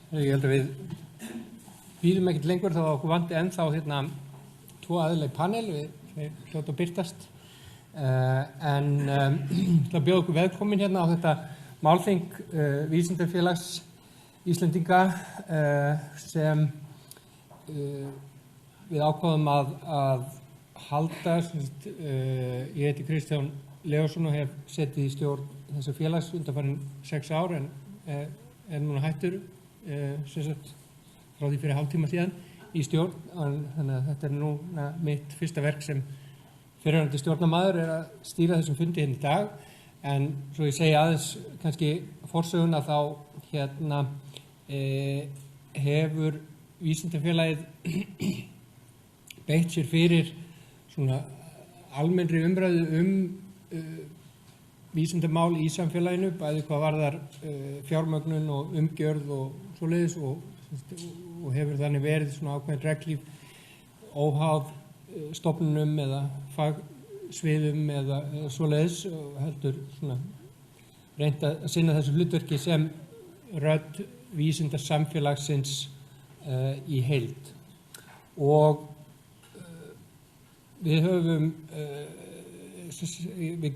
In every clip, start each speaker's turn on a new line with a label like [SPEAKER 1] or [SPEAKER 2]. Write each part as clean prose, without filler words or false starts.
[SPEAKER 1] Ég held að við bíðum ekkert lengur þá okkur vanti ennþá tvo aðilega í panel, við hljóta að birtast. Það bjóð okkur velkomin á þetta málþing Vísindafélags Íslendinga sem við ákváðum að halda. Ég heiti Kristján Leósson og hef setið í stjórn þessa félags undanfarin 6 ár en er núna hættur frá því fyrir hálftíma síðan í stjórn. Þannig að þetta er núna mitt fyrsta verk sem fyrrverandi stjórnarmaður að stýra þessum fundi í dag. En svo ég segi aðeins kannski forsöguna þá hefur Vísindafélagið beitt sér fyrir svona almennri umræðu vísindamál í samfélaginu, bæði hvað varðar fjármögnun og umgjörð og svoleiðis og hefur þannig verið svona ákveðin reglíf óháð stofnunum eða fagsviðum eða svoleiðis og heldur svona reynt að sinna þessu hlutverki sem rödd vísindasamfélagsins í heild. Og við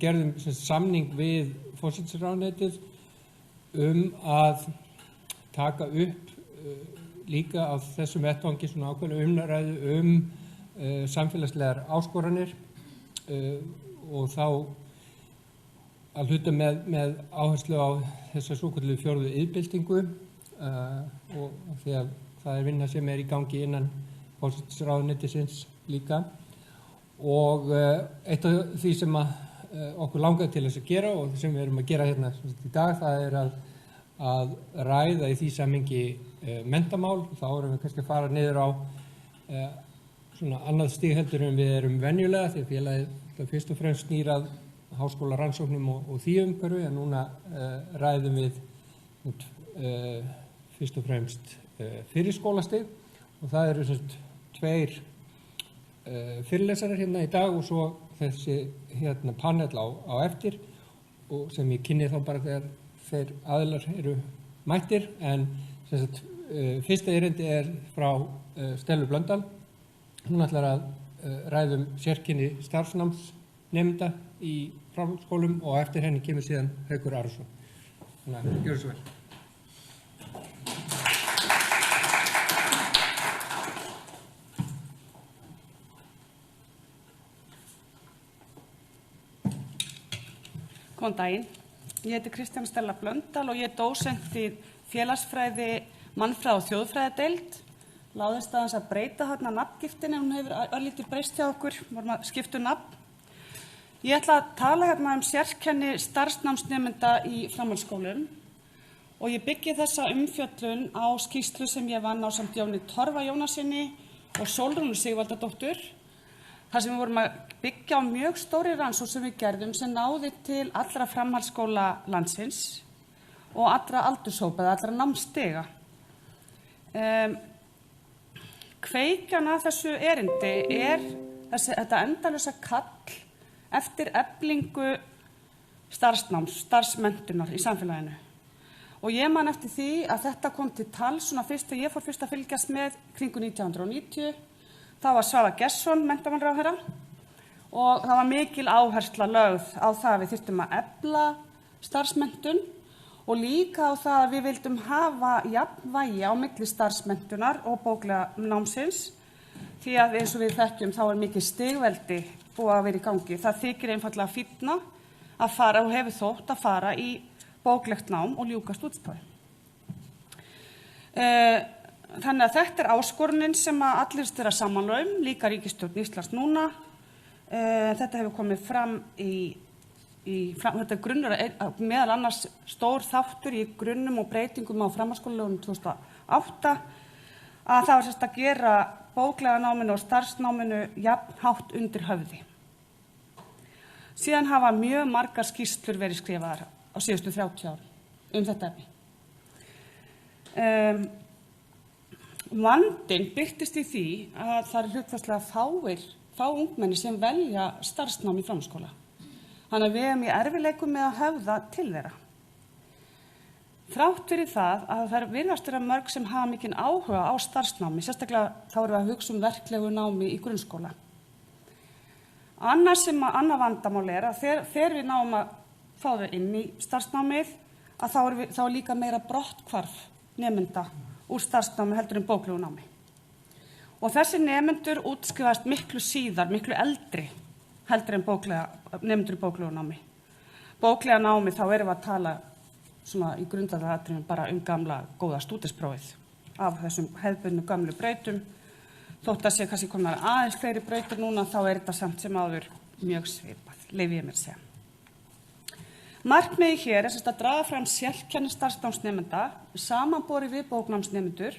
[SPEAKER 1] gerðum samning við forsætisráðuneytið að taka upp líka á þessum vettvangi svona ákveðna umræðu samfélagslegar áskoranir og þá að hluta með áherslu á þessa svokölluðu 4. iðnbyltingu og því að það er vinna sem er í gangi innan forsætisráðuneytisins líka. Og eitt af því sem okkur langaði til þess að gera og sem við erum að gera hérna í dag, það er að ræða í því samhengi menntamál. Þá erum við kannski að fara niður á svona annað stig heldur en við erum venjulega, því að félagið fyrst og fremst snýr að háskólarannsóknum og því umhverfi, en núna ræðum við fyrst og fremst fyrir skólastig og það eru 2 fyrirlesarar hérna í dag og svo þessi panel á eftir og sem ég kynni þá bara þegar þeir aðilar eru mættir. En fyrsta erindi er frá Stellu Blöndal. Hún ætlar að ræðum sérkenni starfsnámsnemenda í framhaldsskólum og eftir henni kemur síðan Haukur Arason. Þannig að gjörðu svo vel.
[SPEAKER 2] Góðan daginn. Ég heiti Kristján Stella Blöndal og ég er dósent í félagsfræði, mannfræði og þjóðfræðideild. Láðist aðeins að breyta hérna nafngiftinni, hún hefur örlítið breyst hjá okkur, vorum að skipta nafn. Ég ætla að tala hérna sérkenni starfsnámsnemenda í framhaldsskólum og ég byggi þessa umfjöllun á skýrslu sem ég vann ásamt Jóni Torfa Jónassyni og Sólrúnu Sigvaldardóttur. þar sem við vorum að byggja á mjög stóri rannsókn sem við gerðum sem náði til allra framhaldsskóla landsins og allra aldurshópa eða allra námsstiga. Kveikjan að þessu erindi þetta endalausa kall eftir eflingu starfsnáms, starfsmenntunar í samfélaginu. Og ég man eftir því að þetta kom til tals svona ég fór fyrst að fylgjast með kringu 1990. Það var Svava Gestsson, menntamálaráðherra, og það var mikil áhersla lögð á það að við þyrftum að efla starfsmenntun og líka á það að við vildum hafa jafnvægi á milli starfsmenntunar og bóklega námsins, því að eins og við þekkjum þá mikið stigveldi búið að vera í gangi. Það þykir einfaldlega fínna að fara og hefur þótt að fara í bóklegt nám og ljúka stúdsprófi. Þannig að þetta áskorunin sem að allir styra samanlega líka ríkisstjórn Íslands núna. Þetta hefur komið fram þetta grunnur meðal annars stór þáttur í grunnum og breytingum á framhaldsskólalögunum 2008 að það var sérst að gera bóklega náminu og starfsnáminu jafn hátt undir höfði. Síðan hafa mjög margar skýrslur verið skrifaðar á síðustu 30 árum þetta efni. Vandinn birtist í því að það hlutfallslega fá ungmenni sem velja starfsnám í framhaldsskóla. Þannig að við erum í erfiðleikum með að höfða til þeirra. Þrátt fyrir það að það virðast vera mörg sem hafa mikinn áhuga á starfsnámi, sérstaklega þá erum við að hugsa verklegu námi í grunnskóla. Annað vandamál að þegar við náum að fá þau inn í starfsnámið, að þá er líka meira brotthvarf nemenda úr starfsnámi heldur en bóklegu námi. Og þessi nemendur útskrifast miklu síðar, miklu eldri heldur en nemendur í bóklegu námi. Bóklega námi þá erum við að tala svona í grundvallaratriðum bara gamla góða stúdentsprófið af þessum hefðbundnu gömlu brautum. Þótt að sé kannski komnar aðeins fleiri brautir núna, þá þetta samt sem áður mjög svipað, leyfi ég mér að segja. Markmiðið hér sem að draga fram sérkenni starfsnámsnemenda samanborið við bóknámsnemendur,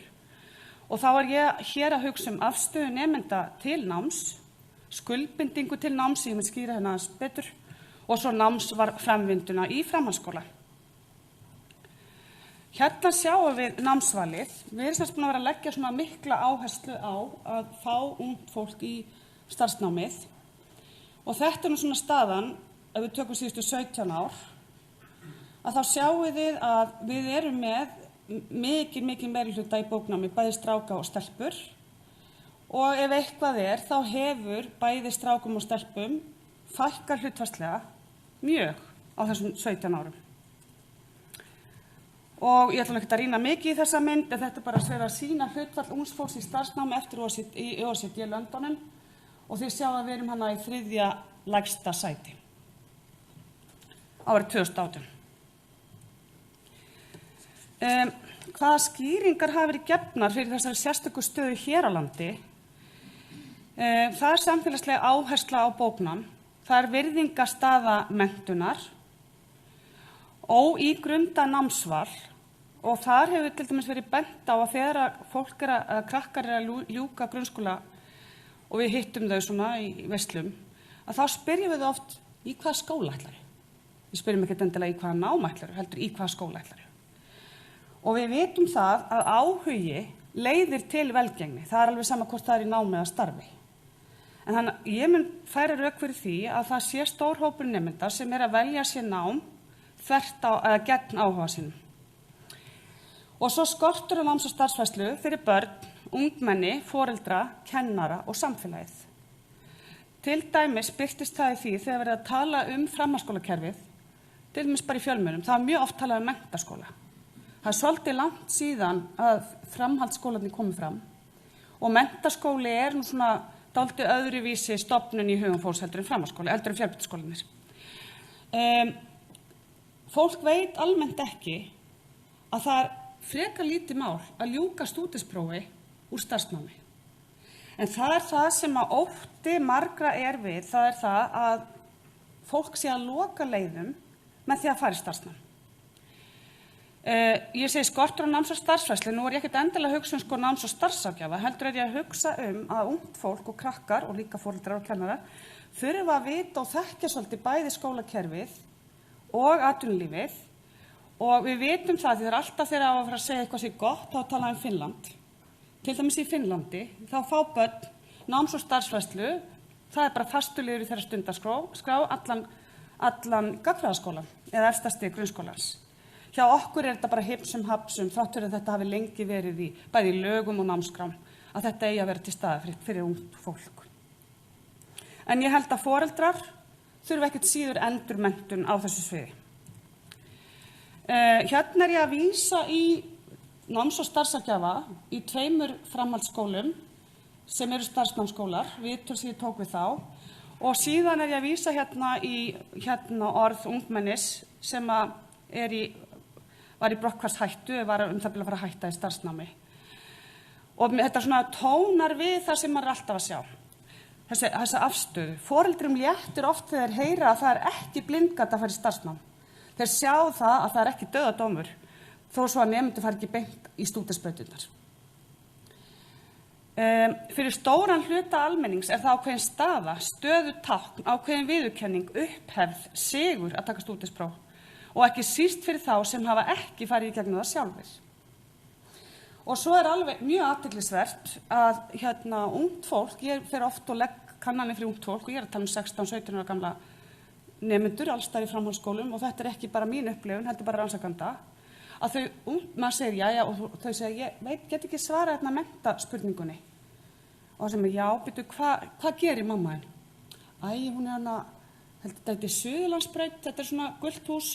[SPEAKER 2] og þá ég hér að hugsa afstöðu nemenda til náms, skuldbindingu til náms, ég mun skýra hérna aðeins betur, og svo námsframvinduna í framhaldsskóla. Hérna sjáum við námsvalið. Við erum búin að vera að leggja svona mikla áherslu á að fá ungt fólk í starfsnámið. Og þetta nú svona staðan, ef við tökum síðustu 17 ár, að þá sjáum við að við erum með mikið meirihluta í bóknámi, bæði stráka og stelpur. Og ef eitthvað þá hefur bæði strákum og stelpum fækkað hlutfallslega mjög á þessum 17 árum. Og ég ætla ekki að rýna mikið í þessa mynd, en þetta bara að sýna hlutfall ungs fólks í starfsnámi eftir OECD í Londonum, og þið sjá að við erum hana í 3. lægsta sæti árið 2018. Hvaða skýringar hafa verið gefnar fyrir þessari sérstöku stöðu hér á landi? Það samfélagslega áhersla á bóknám, það virðingarstaða menntunar, óígrunda námsval, og þar hefur til dæmis verið bent á að þegar fólk krakkar að ljúka grunnskóla og við hittum þau svona í veislum, að þá spyrjum við oft í hvaða skóla ætlarðu. Við spyrjum ekkert endilega í hvaða nám ætlarðu, heldur í hvaða skóla ætlarðu. Og við vitum það að áhugi leiðir til velgengni. Það alveg sama hvort það í námi eða starfi. En þannig ég mun færa rök fyrir því að það sé stór hópur nemenda sem að velja sér nám þvert á gegn áhuga sínum. Og svo skortur á náms- og starfsfræðslu fyrir börn, ungmenni, foreldra, kennara og samfélagið. Til dæmis birtist það í því þegar verið að tala framhaldsskólakerfið, til dæmis bara í fjölmiðlum, það mjög oft talað menntaskóla. Það svolítið langt síðan að framhaldsskólarnir komið fram, og menntaskóli nú svona dálítið öðruvísi stofnun í hugum fólks heldur en framhaldsskóli, heldur en fjölbrautaskólanir. Fólk veit almennt ekki að það frekar lítið mál að ljúka stúdentsprófi úr starfsnámi. En það það sem að ótti margra við, það það að fólk sé að loka leiðum með því að fara í starfsnám. Ég segi skortur á náms- og starfsfræðslu, nú ég ekkert endilega að hugsa náms- og starfsráðgjafa, heldur ég að hugsa að ungt fólk og krakkar og líka foreldrar og kennarar þurfa að vita og þekkja svolítið bæði skólakerfið og atvinnulífið, og við vitum það því það alltaf þegar að fara að segja eitthvað sér gott þá tala Finnland. Til dæmis í Finnlandi þá fá börn náms- og starfsfræðslu, það bara fastuliður í þeirra stundaskrá allan gagnfræðaskólann eða efsta stig grunnskólans. Hjá okkur þetta bara hipsum hapsum, þrátt fyrir að þetta hafi lengi verið í bæði í lögum og námskrám, að þetta eigi að vera til staðar fyrir ungt fólk. En ég held að foreldrar þurfa ekkert síður endurmenntun á þessu sviði. Hérna ég að vísa í náms- og starfsráðgjafa í 2 framhaldsskólum sem eru starfsnámsskólar, viðtöl sem ég tók við þá, og síðan ég að vísa hérna í orð ungmennis sem var í brotthvarfshættu, var það að fara að hætta í starfsnámi. Og þetta svona tónar við það sem maður alltaf að sjá. Þessa afstöðu. Foreldrum léttir oft þegar þeir heyra að það ekki blindgat að fara í starfsnám. Þeir sjá það að það ekki dauðadómur, þó svo að nemendur fari ekki beint í stúdentsbrautirnar. Fyrir stóran hluta almennings það ákveðin staða, stöðutákn, ákveðin viðurkenning, upphefð, sigur að taka stúdentspróf, og ekki síst fyrir þá sem hafa ekki farið í gegnum það sjálfir. Og svo alveg mjög athyglisvert að ungt fólk, ég fer oft og legg kannanir fyrir ungt fólk og ég að tala 16-17 ára gamla nemendur alls staðar í framhaldsskólum, og þetta ekki bara mín upplifun, heldur bara rannsakanda, að maður segir jæja og þau segja ég get ekki svarað hérna menntaspurningunni. Og það sem já, byrju, hvað gerir mamma henn? Hún hana, þetta er Suðurlandsbraut, þetta svona gult hús,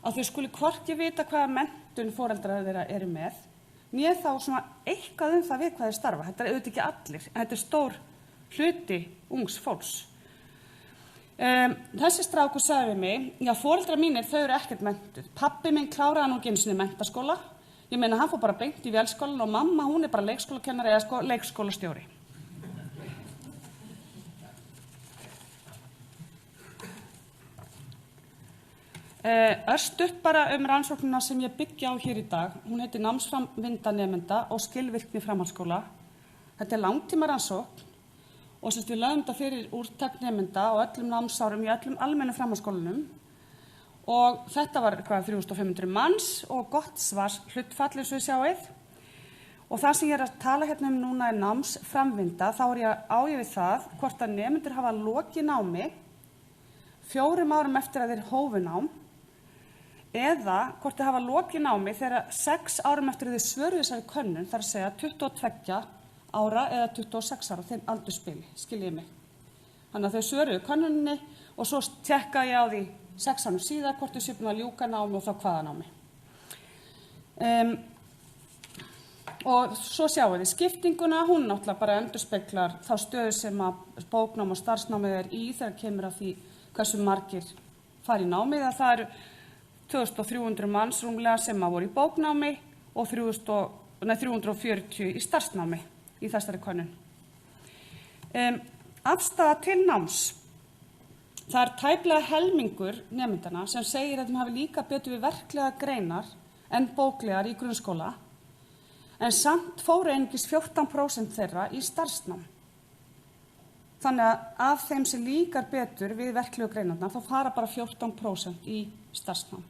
[SPEAKER 2] að þau skuli hvorki vita hvaða menntun foreldrar þeirra eru með, né þá svona eitthvað það við hvað þeir starfa. Þetta auðvitað ekki allir, en þetta stór hluti ungs fólks. Þessi strákur sagði við mig, já, foreldrar mínir, þau eru ekkert menntuð. Pabbi minn kláraði nú ekki einu sinni menntaskóla. Ég meina, hann fór bara beint í vélskólann og mamma, hún bara leikskólakennari eða leikskólastjóri. Örstutt bara rannsóknina sem ég byggja á hér í dag. Hún heitir Námsframvinda nemenda og skilvirkni framhaldsskóla. Þetta langtíma rannsókn og sem við lögum þetta fyrir úrtak nemenda og öllum námsárum í öllum almennu framhaldsskólanum. Og þetta var 3500 manns og gott svars hlutfall eins og við sjáið. Og það sem ég að tala hérna núna er námsframvinda. Þá ég við það hvort að nemendur hafa lokið námi 4 árum eftir að þeir hófu nám, eða hvort þeir hafa lokið námi þegar 6 árum eftir að þeir svöruðu þessari könnun, þar að segja 22 ára eða 26 ára, þeim aldurspili, skiljið mig. Þannig að þau svöruðu könnuninni og svo tekka ég á því 6 árum síðar hvort þau séu búin að ljúka námi og þá hvaða námi. Og svo sjáum við skiptinguna, hún náttúrulega bara endurspeglar þá stöðu sem að bóknám og starfsnámið er í þegar kemur að því hversu margir fari í námið. Það eru 2300 manns rúmlega sem að voru í bóknámi og 340 í starfsnámi í þessari könnun. Afstaða til náms. Það er tæplega helmingur nemendana sem segir að þeim hafi líka betur við verklega greinar en bóklegar í grunnskóla, en samt fóru einungis 14% þeirra í starfsnám. Þannig að af þeim sem líkar betur við verklegu greinarnar, þá fara bara 14% í starfsnám.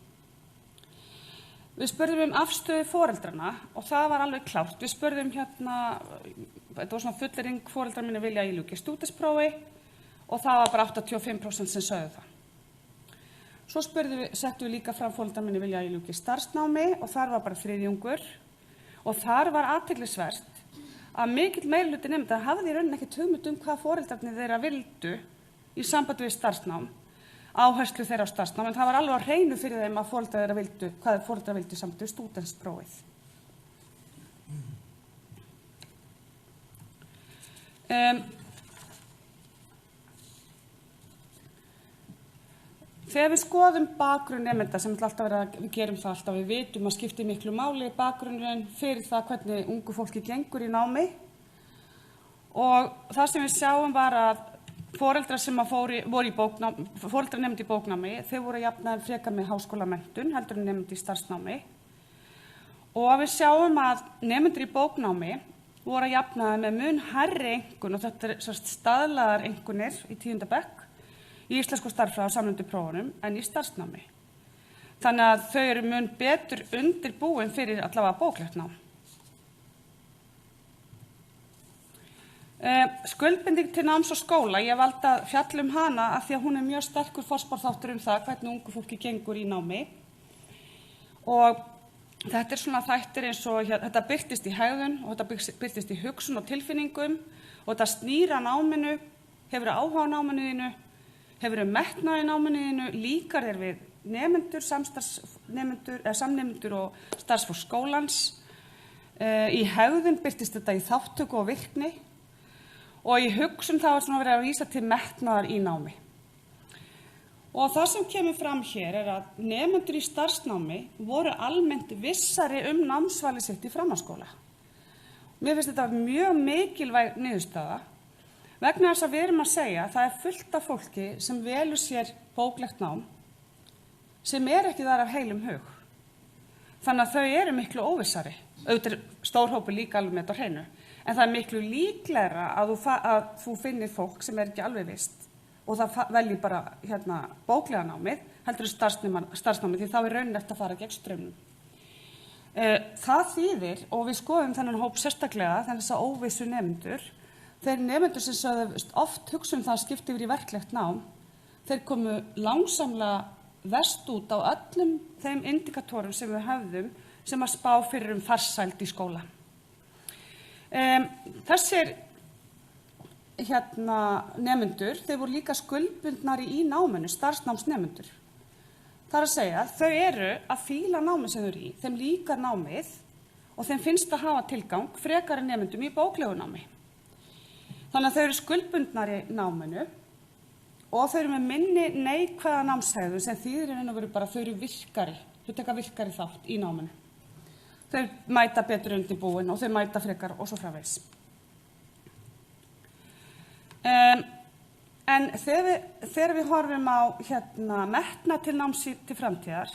[SPEAKER 2] Við spurðum afstöðu foreldrana og það var alveg klárt. Við spurðum þetta var svona fullering, foreldrar minni vilja í ljúki stúdentsprófi og það var bara 85% sem sögðu það. Svo settum við líka fram foreldrar minni vilja í ljúki starfsnámi og þar var bara þriðjungur og þar var athyglisvert að mikill meirihluti nemenda hafði í rauninni ekkert hugmynd hvað foreldrarnir þeirra vildu í sambandi við starfsnám, áherslu þeirra á starfsnám, en það var alveg á hreinu fyrir þeim að foreldrar þeirra vildu, hvað foreldrar vildu í sambandi við stúdentsprófið. Þegar við skoðum bakgrunn nemenda, sem við gerum það alltaf, við vitum að skiptir miklu máli bakgrunnurinn fyrir það hvernig ungu fólki gengur í námi. Og það sem við sjáum var að foreldrar sem foreldrar nemendur í bóknámi, þau voru að jafna frekar með háskólamenntun, heldur en nemendur í starfsnámi. Og við sjáum að nemendur í bóknámi voru að jafna með mun hærri einkunn, og þetta er staðlaðar einkunnir í 10. bekk, í íslensku stærðfræði á samnefndu prófunum en í starfsnámi. Þannig að þau eru mun betur undirbúin fyrir allavega bóklegt nám. Skuldbinding til náms og skóla, ég valdi að fjalla hana af því að hún er mjög sterkur forspárþáttur það hvernig ungu fólki gengur í námi. Og þetta er svona þættir eins og þetta birtist í hegðun og þetta birtist í hugsun og tilfinningum og þetta snýr að náminu, hefur áhuga á náminu þínu, hefur metnað í náminu þínu, líkar þér við nemendur, samnemendur og starfsfólk skólans. Í hegðun birtist þetta í þáttöku og virkni og í hugsun þá er svona verið að vísa til metnaðar í námi. Og það sem kemur fram hér er að nemendur í starfsnámi voru almennt vissari námsvalið sitt í framhaldsskóla. Mér finnst þetta mjög mikilvæg niðurstaða vegna þess að við erum að segja að það er fullt af fólki sem velur sér bóklegt nám sem er ekki þar af heilum hug. Þannig að þau eru miklu óvissari. Auðvitað stór hópur líka alveg með þetta á hreinu. En það er miklu líklegra að þú finnir fólk sem er ekki alveg vist og það velji bara bóklega námið, heldur starfsnámið, því þá er raunin eftir að fara gegn straumnum. Það þýðir, og við skoðum þennan hóp sérstaklega, þess að óvissu nemendur, þeir nemendur sem sögðu oft hugsa það að skipta yfir í verklegt nám, þeir komu langsamlega verst út á öllum þeim indikatorum sem við höfðum sem að spá fyrir farsæld í skóla. Þessir nemendur, þeir voru líka skuldbundnari í náminu, starfsnámsnemendur. Það er að segja, þau eru að fíla námið sem þau eru í, þeim líkar námið og þeim finnst að hafa tilgang frekari nemendum í bóklegu námi. Þannig að þau eru skuldbundnari náminu og þau eru með minni neikvæða námshegðun sem þýðir í raun og veru bara þau eru virkari, þau taka virkari þátt í náminu. Þau mæta betur undirbúin og þau mæta frekar og svo framvegis. En þegar við horfum á metnað til náms til framtíðar,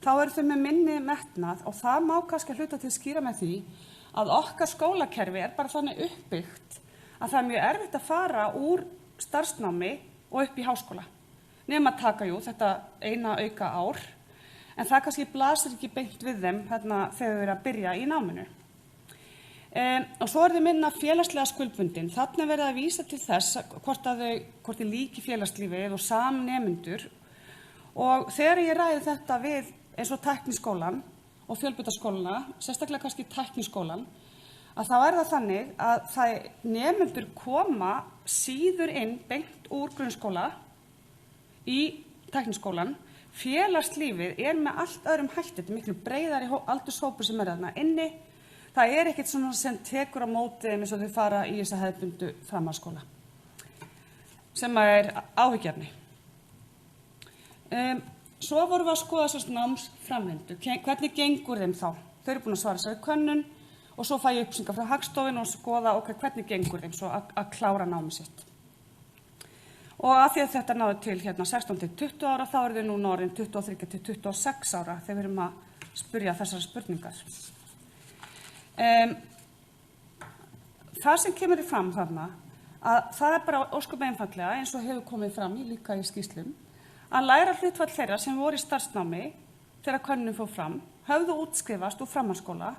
[SPEAKER 2] þá eru þau með minni metnað og það má kannski hluta til að skýra með því að okkar skólakerfi er bara þannig uppbyggt að það er mjög erfitt að fara úr starfsnámi og upp í háskóla. Nema að taka þetta eina auka ár, en það kannski blasir ekki beint við þeim þegar þau eru að byrja í náminu. Og svo þeir minna félagslega skuldbundin. Þarna er verið að vísa til þess hvort þau líki félagslífið og samnemendur. Og þegar ég ræði þetta við eins og tækniskólann og fjölbrautaskólana, sérstaklega kannski tækniskólann, að þá er það þannig að nemendur koma síður inn beint úr grunnskóla í tækniskólann. Félagslífið er með allt öðrum hætti, þetta er miklu breiðari aldurshópur sem er þarna inni. Það er ekkert svona sem tekur á móti eins og þau fara í þessa hefðbundu framhaldsskóla, sem er áhyggjuefni. Svo vorum við að skoða þessar námsframvindu. Hvernig gengur þeim þá? Þau eru búin að svara þessari könnun og svo fæ ég upplýsingar frá Hagstofunni og skoða hvernig gengur þeim svo að klára námið sitt. Og af því að þetta náði til 16 til 20 ára, þá eru þau nú orðin 23 til 26 ára þegar við erum að spyrja þessar spurningar. Það sem kemur fram þarna, að það er bara ósköp einfaldlega, eins og hefur komið fram líka í skýrslum, að læra hlutfall þeirra sem voru í starfsnámi þegar könnunin fór fram, höfðu útskrifast úr framhaldsskóla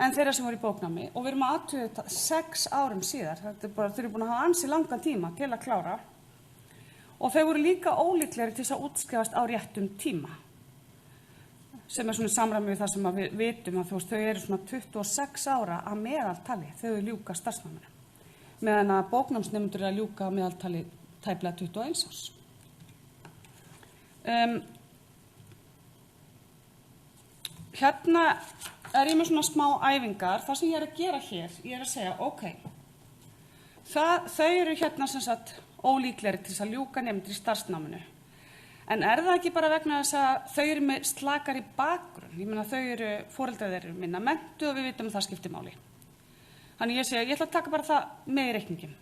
[SPEAKER 2] en þeirra sem voru í bóknámi og við erum að athuga þetta 6 árum síðar. Þau eru búin að hafa ansi langan tíma til að klára og þau voru líka ólíklegri til þess að útskrifast á réttum tíma, sem er svona samræmi við það sem við vitum að þau eru svona 26 ára að meðaltali þegar þau ljúka starfsnáminu, meðan að bóknámsnemendur eru að ljúka að meðaltali tæplega 21 árs. Hérna er ég með svona smá æfingar. Það sem ég er að gera hér, ég er að segja, þau eru sem sagt ólíklegri til þess að ljúka nemendur í starfsnáminu. En er það ekki bara vegna þess að þau eru með slakari bakgrunn? Ég meina foreldrar þeirra eru minna menntuð og við vitum að það skiptir máli. Þannig ég ætla að taka bara það með í reikningin.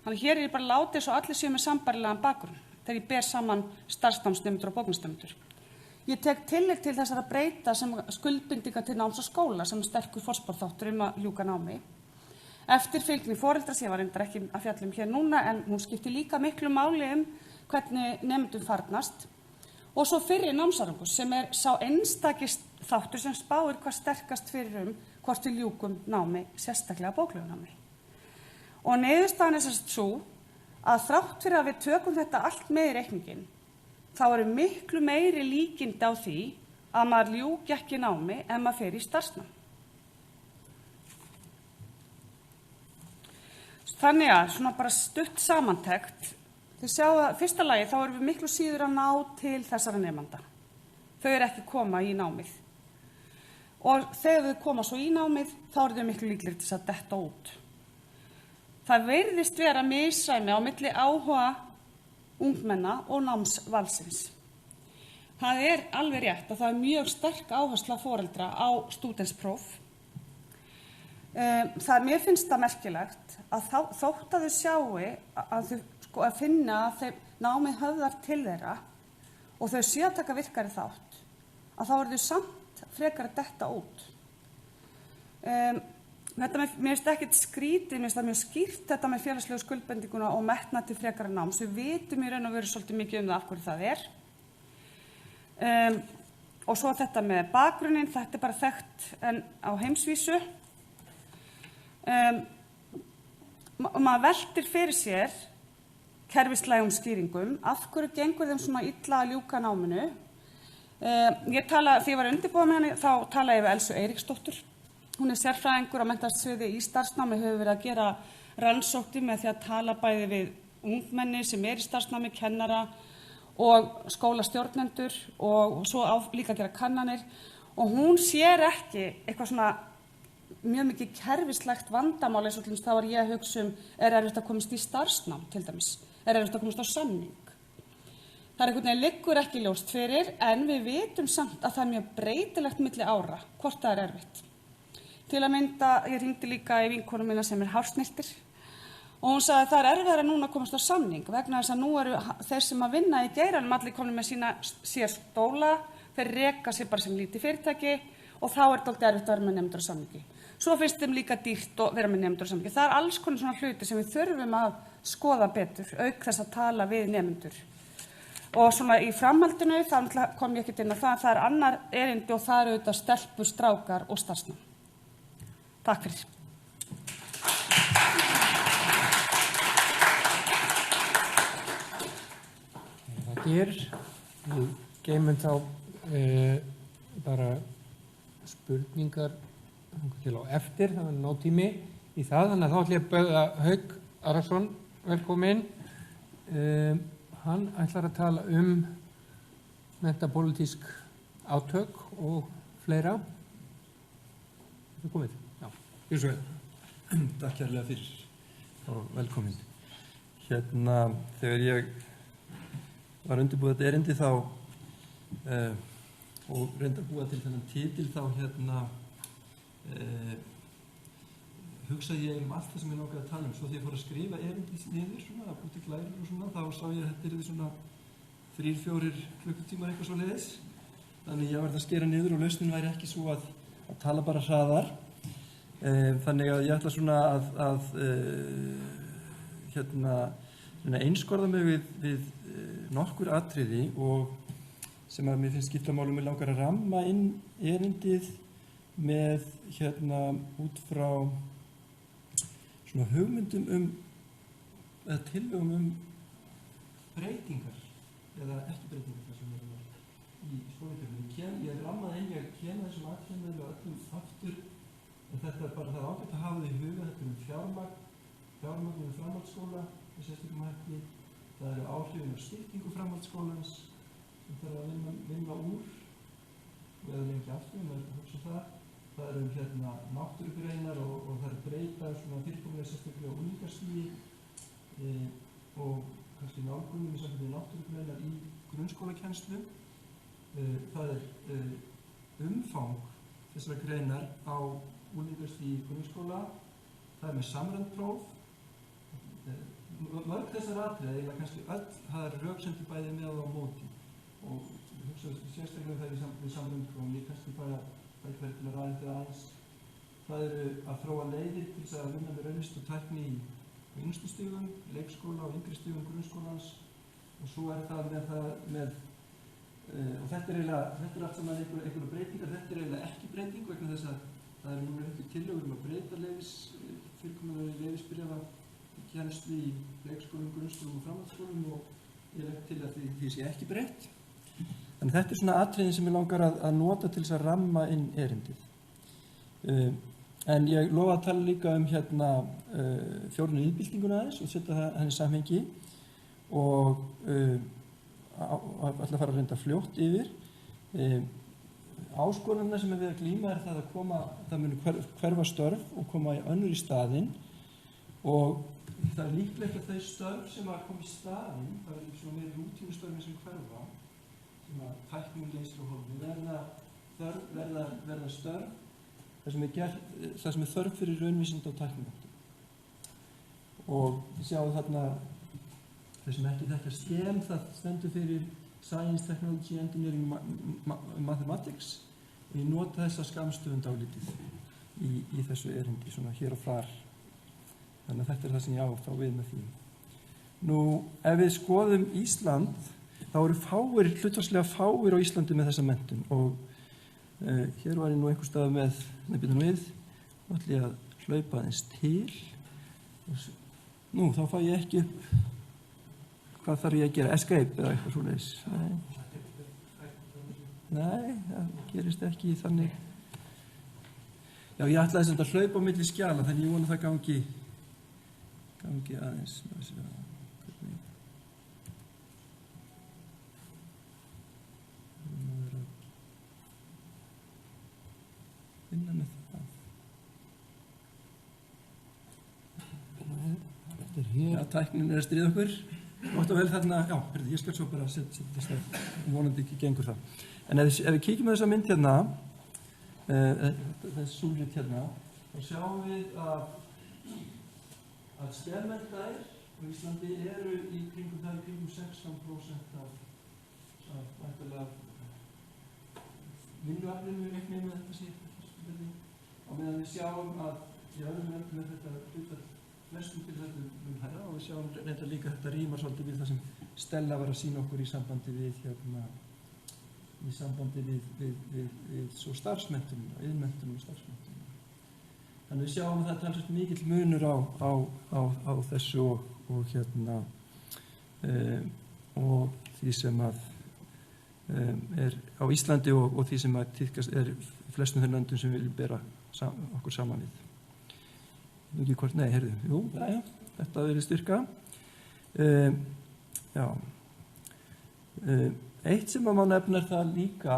[SPEAKER 2] Þannig hér er ég bara látið svo allir séu með sambærilegan bakgrunn þegar ég ber saman starfsnámsnemendur og bóknámsnemendur. Ég tek tillit til þessara breyta sem skuldbindinga til náms og skóla sem sterkur forspárþáttur að ljúka námi. Eftirfylgni foreldra sem ég var reyndar ekki að fjalla hér núna, en hún skiptir líka miklu máli hvernig nemendum farnast. Og svo fyrri námsárangur sem er sá einstakist þáttur sem spáir hvað sterkast fyrir hvort við ljúkum námi, sérstaklega bóklegu námi. Og niðurstaðan er svo að þrátt fyrir að við tökum þetta allt með í reikningin, þá eru miklu meiri líkindi á því að maður ljúki ekki námi en maður fer í starfsnám. Þannig að svona bara stutt samantekt, þið sjáu að fyrsta lagi þá erum við miklu síður að ná til þessara nemenda. Þau eru ekki koma í námið. Og þegar þau koma svo í námið, þá eru þau miklu líklegri til að detta út. Það virðist vera misræmi á milli áhuga ungmenna og námsvalsins. Það er alveg rétt að það er mjög sterk áhersla foreldra á stúdentspróf. Mér finnst það merkilegt að þótt að þau sjáu að finna að námið höfðar til þeirra og þau séu að taka virkari þátt, að þá eru þau samt frekar að detta út. Mér finnst ekkert skrítið, mér finnst það mjög skýrt þetta með félagslegu skuldbindinguna og metnað til frekara náms. Við vitum í raun og veru svolítið mikið það af hverju það er. Og svo þetta með bakgrunnin, þetta er bara þekkt en á heimsvísu. Maður veltir fyrir sér kerfislægum skýringum. Af hverju gengur þeim svona illa að ljúka náminu? Þegar ég var að undirbúa með henni, þá talaði ég við Elsu Eiríksdóttur. Hún sérfræðingur á menntasviði í starfsnámi, hefur verið að gera rannsóknir með því að tala bæði við ungmenni sem í starfsnámi, kennara og skólastjórnendur og svo líka að gera kannanir. Og hún sér ekki eitthvað svona mjög mikið kerfislegt vandamál eins og þá var ég að hugsa erfitt að komast í starfsnám til dæmis, erfitt að komast á samning. Það einhvern veginn liggur ekki ljóst fyrir en við vitum samt að það mjög breytilegt milli ára hvort það erfitt. Til að mynda, ég hringdi líka í vinkonu mína sem hársniltir og hún sagði að það erfiðara núna að komast á samning vegna þess að nú eru þeir sem að vinna í geiranum allir komin með sér stóla, þeir reka sér bara sem lítið fyrirtæki og þá dálítið erfitt að vera með nemendur á samningi. Svo finnst þeim líka dýrt að vera með nemendur á samningi. Það alls konar svona hluti sem við þurfum að skoða betur, auk þess að tala við nemendur. Og svona í framhaldinu þá kom ég ekkert inn á það annar erindi og það auðvitað stelpur, strákar og starfsnám. Takk fyrir.
[SPEAKER 1] Við geymum þá bara spurningar til á eftir, það var nóg tími í það, þannig að þá ætlum ég að bauða Hauk Arason velkominn. Hann ætlar að tala menntapólitísk átök og fleira. Þú komið. Já.
[SPEAKER 3] Takk kærlega fyrir og velkomin. Þegar ég var undirbúið þetta erindi þá og reyndi að búa til þennan titil þá hugsaði ég allt það sem ég langaði að tala svo þegar ég fór að skrifa erindið niður svona, að búið til glærur og svona, þá sá ég að þetta yrði svona 3-4 klukkutímar eitthvað svo leiðis. Þannig ég var að skera niður og lausnin væri ekki svo að tala bara hraðar. Þannig að ég ætla svona að einskorða mig við nokkur atriði og sem að mér finnst skipta máli mig langar að ramma inn erindið með út frá svona hugmyndum eða tillögum breytingar eða ekki breytingar þar sem í skólakerfinu. Ég rammaði inn, ég kem þessum atriðum og öllum aftur en þetta bara það ágætt að hafa það í huga. Þetta fjármagn framhaldsskóla með sérstökum hætti. Það eru áhrifin af styrkingu framhaldsskólans sem þarf að vinna úr og eða lengi aftur, maður er að hugsa það. Það eru náttúrugreinar og það eru breyta svona fyrirkomulega sérstaklega á unglingastigi og kannski nálgunum í samfélagi náttúrugreinar í grunnskólakennslu. Það umfang þessara greinar á unglingastigi í grunnskóla. Það með samræmd próf. Mörg þessar atriði, eiginlega kannski öll, það röksemdir bæði með og á móti og hugsa sérstaklega það við samræmd próf, ég kannski bara til að ræða þetta aðeins. Það eru að þróa leiðir til þess að vinna með raunvísindi og tækni í yngstu stigum, leikskóla og yngri stigum grunnskólans og svo það með og þetta allt saman einhverja breytingar, þetta eiginlega ekki breyting vegna þess að það eru núna uppi tillögur að breyta fyrirkomulega leyfisbréfa í kennslu í leikskólum, grunnskólum og framhaldsskólum og ég legg til að því sé ekki breytt. Þannig þetta svona atriðin sem ég langar að nota til þess að ramma inn erindið. En ég lofa að tala líka fjórðu iðnbyltinguna aðeins og setja það henni samhengi og ætla að fara að reynda fljótt yfir. Áskorunina sem við að glíma það að það muni hverfa störf og koma önnur í staðinn og það líklegt að þau störf sem að koma í staðinn, það svona meiri rútínustörfin sem hverfa sem að tæknin leysir á hólfi verða störf það sem þörf fyrir raunvísinda og tæknimenntun. Og þið sjáu þarna þeir sem ekki þekkja STEM, það stendur fyrir Science, Technology, Engineering, Mathematics og ég nota þessa skammstöfun dálítið í þessu erindi, svona hér og þar. Þannig að þetta það sem ég á þá við með því. Nú, ef við skoðum Ísland, þá eru hlutfallslega fáir á Íslandi með þessa menntun og hér var ég nú einhvers staðar með nefnir við, þá ætla ég að hlaupa aðeins til. Nú, þá fæ ég ekki upp hvað þarf ég að gera? Escape eða eitthvað svoleiðis? Nei, það gerist ekki þannig. Já, ég ætlaði sem þetta að hlaupa á milli skjala, þannig ég vona það gangi aðeins. Vinna með það.
[SPEAKER 1] Þetta er hér.
[SPEAKER 3] Já, tæknin að stríða okkur. Gott og vel þarna, já, ég skal svo bara setja stað, vonandi ekki gengur það. En ef við kíkjum á þessa mynd hérna, þessi súlrit hérna, þá sjáum við að stefnmenntaðir á Íslandi eru í kringum 16% af væntanlega vinnuaflinu reiknir með þetta síðan. Á meðan við sjáum að í öðrum löndum er þetta hlutfall flestum til þetta hærra og við sjáum reynda líka þetta rímar svolítið við það sem Stella var að sýna okkur í sambandi við svo starfsmenntun og iðnmenntun og starfsmenntun. Þannig við sjáum að það er talsvert mikill munur á þessu og því sem að er á Íslandi og því sem að tíðkast er flestum þeim löndum sem við viljum bera okkur saman við. Ekki hvort, nei, heyrðu, jú, já, þetta verið styrka. Eitt sem að má nefna er það líka,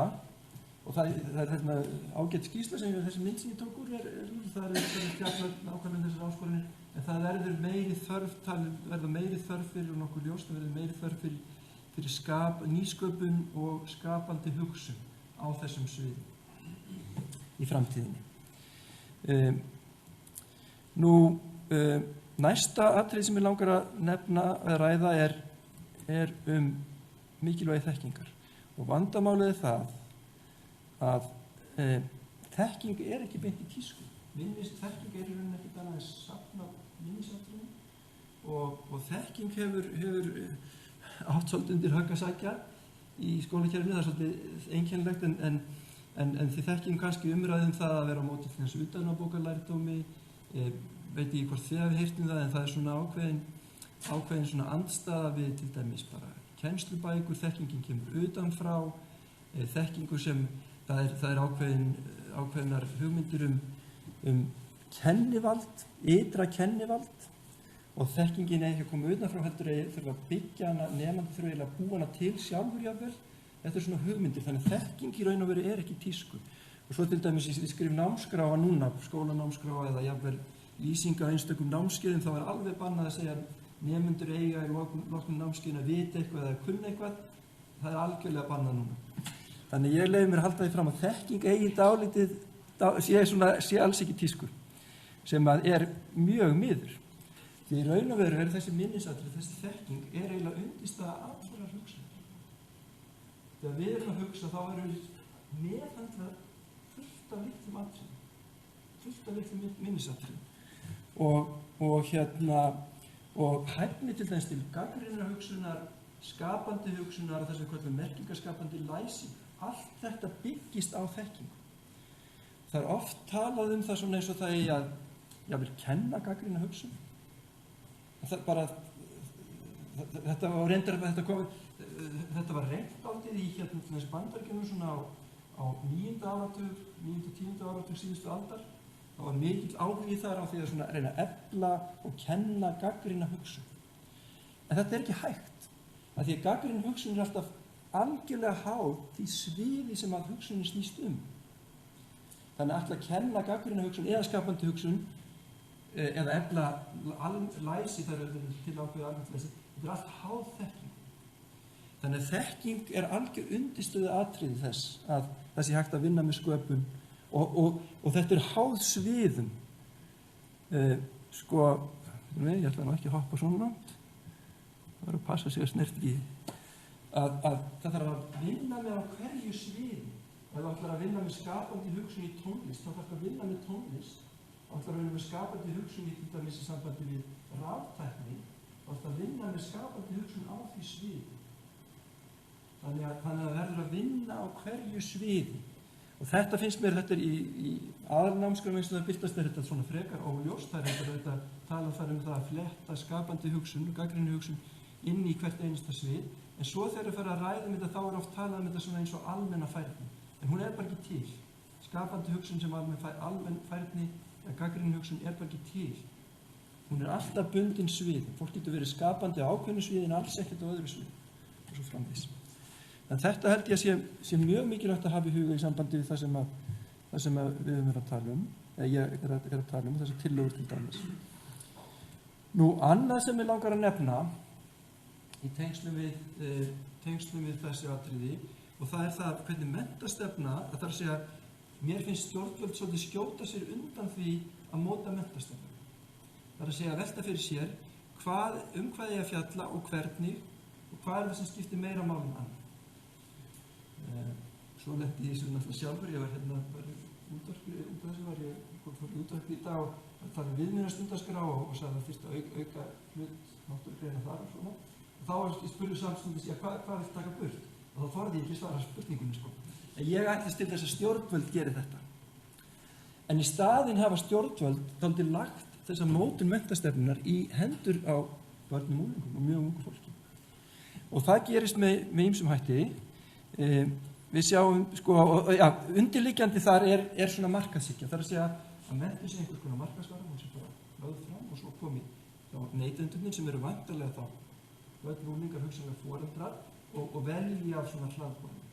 [SPEAKER 3] og það er þarna ágætt skýrsla sem þessi mynd sem ég tók úr það er fjallað nákvæmlega þessar áskoranir, en það verður meiri þörf fyrir og nokkuð ljóst, það verður meiri þörf fyrir nýsköpun og skapandi hugsun á þessum sviðum í framtíðinni. Næsta atriði sem ég langar að nefna að ræða er mikilvægi þekkingar og vandamálið er það að þekking er ekki beint í tísku. Þekking er í rauninni ekkert annað en safna minnisatriðum og þekking hefur átt svolítið undir högg að sækja í skólakerfinu, það er svolítið einkennilegt en því þekkjum kannski umræðum það að vera á móti til þess utanabókarlærdómi, veit ég hvort þið hafið heyrt það, en það er svona ákveðin svona andstaða við til dæmis bara kennslubækur, þekkingin kemur utanfrá, þekkingu sem það er ákveðinar hugmyndir kennivald, ytra kennivald og þekkingin ekki að koma utanfrá heldur þurfa að byggja hana, nemandi þurfa eiginlega að búa hana til sjálfur jafnvel. Þetta er svona hugmyndir, þannig að þekking í raun og veru er ekki tísku. Og svo til dæmis ég skrif námskráa núna, skólanámskráa eða jafnvel lýsinga á einstökum námskeiðum, þá er alveg bannað að segja að nemendur eiga í loknum námskeiðin að vita eitthvað eða kunna eitthvað. Það er algjörlega bannað núna. Þannig ég leyfi mér að halda því fram að þekking eigi dálítið, sé alls ekki tísku, sem að er mjög miður. Því í raun og veru er þessi minnisatriði, þessi þekking er eiginlega undirstaða allrar hugsunar. Þegar við erum að hugsa þá erum við meðhandla fullt af litlum atriðum, fullt af litlum minnisatriðum og hæfni til þess til gagnrýninnar hugsunar, skapandi hugsunar og þess að kallum merkingarskapandi læsi. Allt þetta byggist á þekkingu. Það er oft talað það svona eins og það eigi að vil kenna gagnrýna hugsun. Þetta var reynt aldrei í Bandaríkjunum svona á 9. áratug, 9. 10. áratug síðustu aldar. Það var mikill áhugi þar á því að reyna að efla og kenna gagnrýna hugsun. En þetta er ekki hægt, af því að gagnrýna hugsun er alltaf algjörlega háð því sviði sem að hugsunin snýst Þannig að kenna gagnrýna hugsun eða skapandi hugsun eða efla læsi, það er til ákveðu almennt læsi, þetta er allt háð þekking. Þannig að þekking er algjör undirstöðu atriði þess að það sé hægt að vinna með sköpun og þetta er háð sviðum. Ég ætla nú ekki að hoppa svona langt. Það verður að passa sig að snert ekki. Að það þarf að vinna með á hverju sviði. Ef þú ætlar að vinna með skapandi hugsun í tónlist, þá þarf að vinna með tónlist. Ef þú ætlar að vinna með skapandi hugsun í til dæmis í sambandi við raftækni, þá ætlar að vinna með skapandi hugsun á því sviði. Þannig að það verður að vinna á hverju sviði. Og þetta finnst mér, þetta er í aðalnámskrám eins og það birtast þetta svona frekar óljóst. Það er þetta talað þar það að fletta skapandi hugsun og gagnrýni hugsun í inn í hvert einasta svið, en svo þegar það fer að ræða þetta þá oft talað þetta svona eins og almenna færni, en hún bara ekki til. Skapandi hugsun sem almenn færni eða gagnrýnin hugsun bara ekki til. Hún alltaf bundin svið. Fólk getur verið skapandi á ákveðnu sviði en alls ekkert á öðru sviði og svo framvegis. En þetta held ég að sé mjög mikilvægt að hafa í huga í sambandi við það sem við höfum verið að tala eða ég er að tala þessi tillögur til dæmis. Nú, annað sem ég langar að nefna í tengslum við þessi atriði, og það það hvernig menntastefna, að það að segja, mér finnst stjórnvöld svolítið skjóta sér undan því að móta menntastefna. Það að segja að velta fyrir sér hvað ég að fjalla og hvernig og hvað það sem skiptir meira málum annað. Svo lenti ég þessu náttúrulega sjálfur, ég var bara útvarpi í dag og það viðmiðunarstundaskrá og sagði að það þyrfti að auka hlut náttúrugreina þar og svona. Og þá var ég spurður samstundis, hvað vil taka burt? Og þá þorði ég ekki svara spurningunni, sko. En ég ætlist til þess að stjórnvöld geri þetta. En í staðinn hafa stjórnvöld dálítið lagt þessa mótun menntastefnunar í hendur á börnum og unglingum og mjög ungu fólki. Og það gerist með ýmsum hætti. Við sjáum, undirliggjandi þar er svona markaðshyggja. Það að segja að menntun sé einhvers konar markaðsvara, hún sé bara lögð fram og svo komi þá neytendurnir sem eru væntanlega þá börn og unglingar, hugsanlega foreldrar og velja af svona hlaðborðum.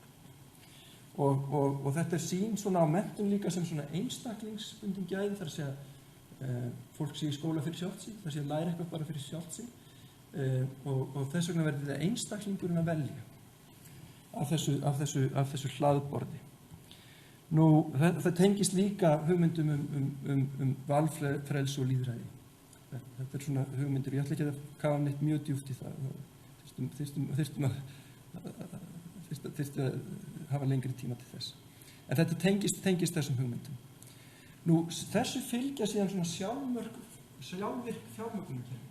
[SPEAKER 3] Og þetta sýn svona á menntun líka sem svona einstaklingsbundin gæði, það að segja fólk sé í skóla fyrir sjálft sig, það sé að læra eitthvað bara fyrir sjálft sig og þess vegna verður þetta einstaklingurinn að velja af þessu hlaðborði. Nú, það tengist líka hugmyndum um valfrelsi og lýðræði. Þetta svona hugmyndir, ég ætla ekki að kafa neitt mjög djúpt í það, þyrstum að hafa lengri tíma til þess. En þetta tengist þessum hugmyndum. Nú, þessu fylgja síðan svona sjálfvirk fjármögnunarkerfi.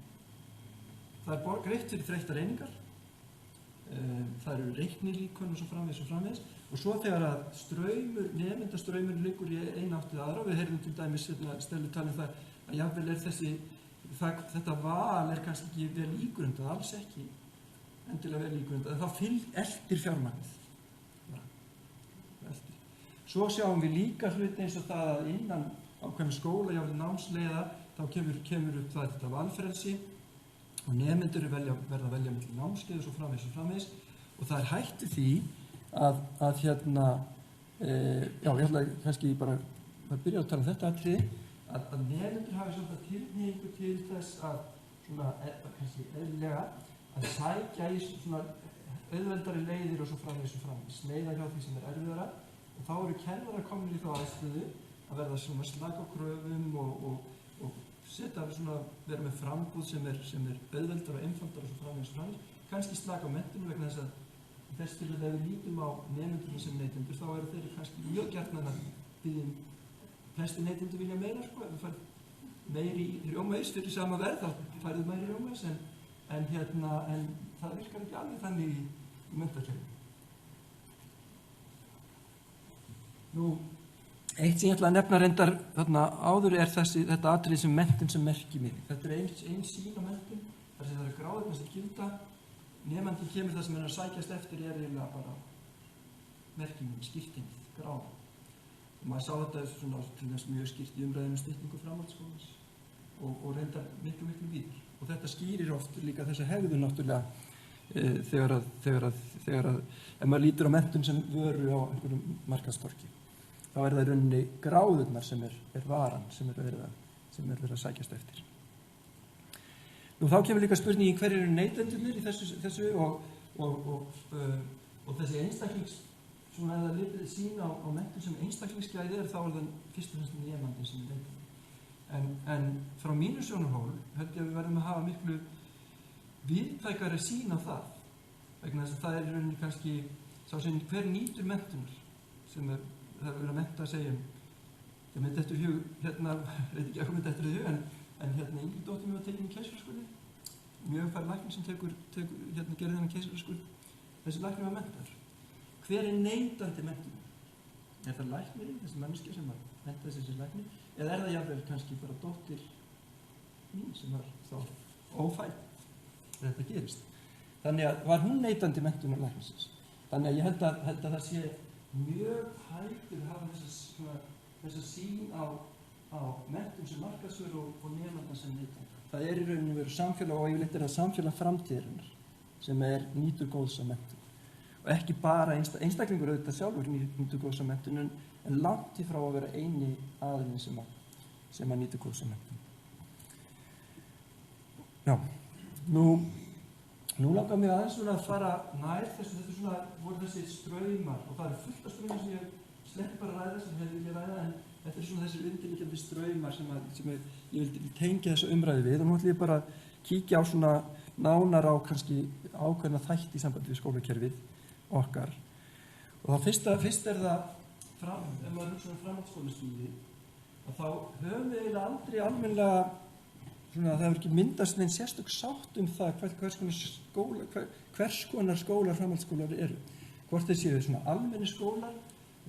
[SPEAKER 3] Það greitt fyrir þreyttar einingar, það eru reiknilíkön og svo framvegis og svo þegar að nemendastraumur liggur í eina átt við aðra, við heyrðum til dæmis Stellu talið það að jafnvel þetta val kannski ekki vel ígrundað, alls ekki endilega vel ígrundað, en þá eltir fjármagnið. Svo sjáum við líka hluti eins og það að innan ákveðna skóla, jáfnvel námsleiða, þá kemur upp þetta valfrelsi og nemendur verða að velja milli námskeið og svo framvegis og það hætti því að ég ætla kannski bara að byrja að tala um þetta atriði að nemendur hafi svona tilhneigingu til þess að svona kannski eðlilega að sækja í svona auðveldari leiðir og svo framvegis sneiða hjá því sem erfiðara og þá eru kennarar komnir í þá aðstöðu að verða svona slaka á kröfum og vera með frambúð sem er auðveldar og einfaldar og svo framvegis, kannski slaka á menntun vegna þess að þess til að ef við lítum á nemendurinn sem neytendur þá eru þeir kannski mjög gjarnan að biðja flesti neytendur vilja meira, sko, ef þú fær meiri í rjómaís fyrir sama verð þá færðu meiri í rjómaís en það virkar ekki alveg þannig í menntakerfinu. Nú, eitt sem ég ætla að nefna reyndar þarna áður er þetta atriði sem menntun sem merkimiði. Þetta er ein sín á menntun, þar sem það eru gráðurnar sem gilda, nemandi kemur það sem er að sækjast eftir eiginlega bara merkimiði, skírteinið, gráða. Og maður sá þetta svona til þess mjög skýrt í umræðinu styttingu framhaldsskólans og reyndar miklu víðar. Og þetta skýrir oft líka þessa hegðun náttúrulega þegar ef maður lítur á menntun sem vöru á einhverjum markaðstorki. Þá það í rauninni gráðurnar sem er varan sem er verið að sækjast eftir. Nú þá kemur líka spurningi hverjir eru neytendurnir í þessu og þessi einstaklings svona eða litið sín á menntun sem einstaklingsgæði þá það fyrst og fremst nemandinn sem er neytandi. En frá mínu sjónarhól held ég að við verðum að hafa miklu víðtækari sín á það vegna þess að það er í rauninni kannski sá sem hver nýtur menntunar sem það er verið að mennta að segja það myndi eftir hug, veit ekki að myndi eftir hug en yngri dóttir mér var tekin í keisaraskurði mjög fær læknir sem gerði þennan keisaraskurð þessi læknir var menntar hver er neytandi menntun? Er það læknirinn, þessi manneskja sem var mennta þessi læknir eða er það jafnvel kannski bara dóttir mín sem var þá ófædd þegar þetta gerist Þannig að var hún neitandi menntunar læknisins. Þannig að ég held að það sé mjög hægt að hafa þessa sýn á menntun sem markaðsvöru og nemanda sem neitanda. Það í rauninu verið samfélag og yfirleitt það samfélag framtíðarinnar sem nýtur góðs af menntun. Og ekki bara einstaklingur auðvitað sjálfur nýtur góðs af menntun en langt í frá að vera eini aðilinn sem nýtur góðs af menntun. Já, nú langar mér aðeins að fara nær þessu, voru þessi straumar og það eru fullt af straumar sem ég sleppti bara að ræða sem ég hefði ræða en þetta er þessi undirliggjandi straumar sem ég vil tengja þessa umræðu við og nú ætlum ég bara að kíkja á nánar á kannski ákveðna þætti í sambandi við skólakerfið okkar. Og það fyrst er það, ef maður hugsa framhaldsskólastigið, að þá höfum við eiginlega aldrei almennilega, það hefur ekki myndast neinn sérstök sátt það hvers konar skólar framhaldsskólar eru. Hvort þeir séu almenni skólar,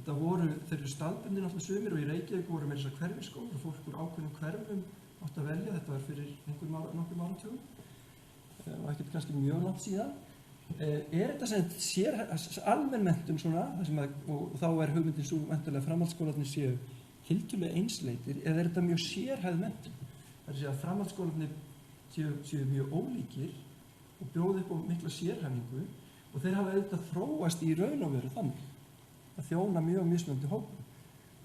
[SPEAKER 3] þeir eru staðbundin alltaf sumir og í Reykjavík voru með þessar hverfisskólar og fólk úr ákveðnum hverfum átt að velja, þetta var fyrir nokkrum áratugum og ekkert kannski mjög langt síðan. Þetta sem almenn menntun og þá hugmyndin svo væntanlega framhaldsskólarnir séu tiltölulega einsleitir eða þetta mjög sérhæfð menntun? Það að framhaldsskólarnir séu mjög ólíkir og bjóða upp á mikla sérhæfingu og þeir hafa auðvitað þróast í raun og veru þannig að þjóna mjög mismunandi hópum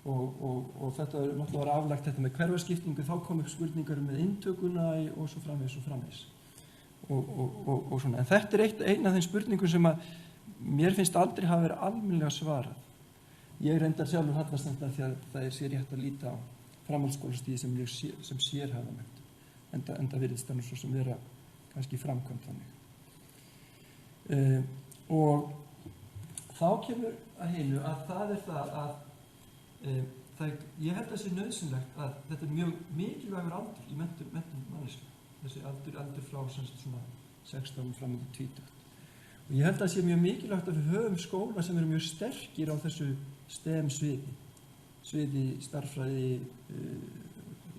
[SPEAKER 3] og þetta náttúrulega var aflagt þetta með hverfaskiptingu, þá kom upp spurningar með inntökuna og svo framvegis. En þetta einn af þeim spurningum sem að mér finnst aldrei hafa verið almennilega svarað. Ég reyndar sjálfur hallast þetta því að það sé rétt að líta á framhaldsskólastigið sem sérhæfða menntun, enda virðist það nú svo sem vera kannski framkvæmt þannig. Og þá kemur að hinu að það er það að ég held að það sé nauðsynlegt að þetta er mjög mikilvægur aldur í menntun manneskju. Þessi aldur frá 16 fram til 20. Og ég held að það sé mjög mikilvægt að við höfum skóla sem eru mjög sterkir á þessu STEM-sviði stærðfræði,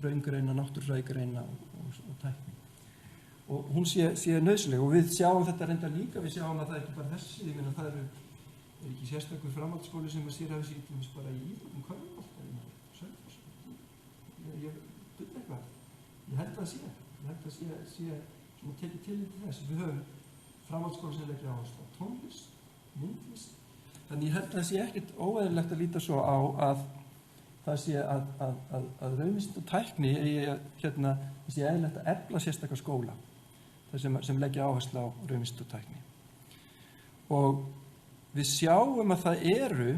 [SPEAKER 3] raungreina, náttúrufræðigreina og tækni. Og hún sé nauðsynleg og við sjáum þetta reyndar líka, við sjáum að það er ekki bara þessi, ég meina það er ekki sérstakur framhaldsskóli sem að sér hafi sér til þess bara í íþróttum körfubolta, ég byrja eitthvað. Ég held að það sé svona tekið til þess. Við höfum framhaldsskóla sem leggja áherslu á tónlist, myndlist. Þannig ég held að það sé ekkert óeðlilegt að líta svo á að það sé að raunvísindi og tækni það sé eðlilegt að efla sérstakar skóla sem leggja áherslu á raunvísindi og tækni. Og við sjáum að það eru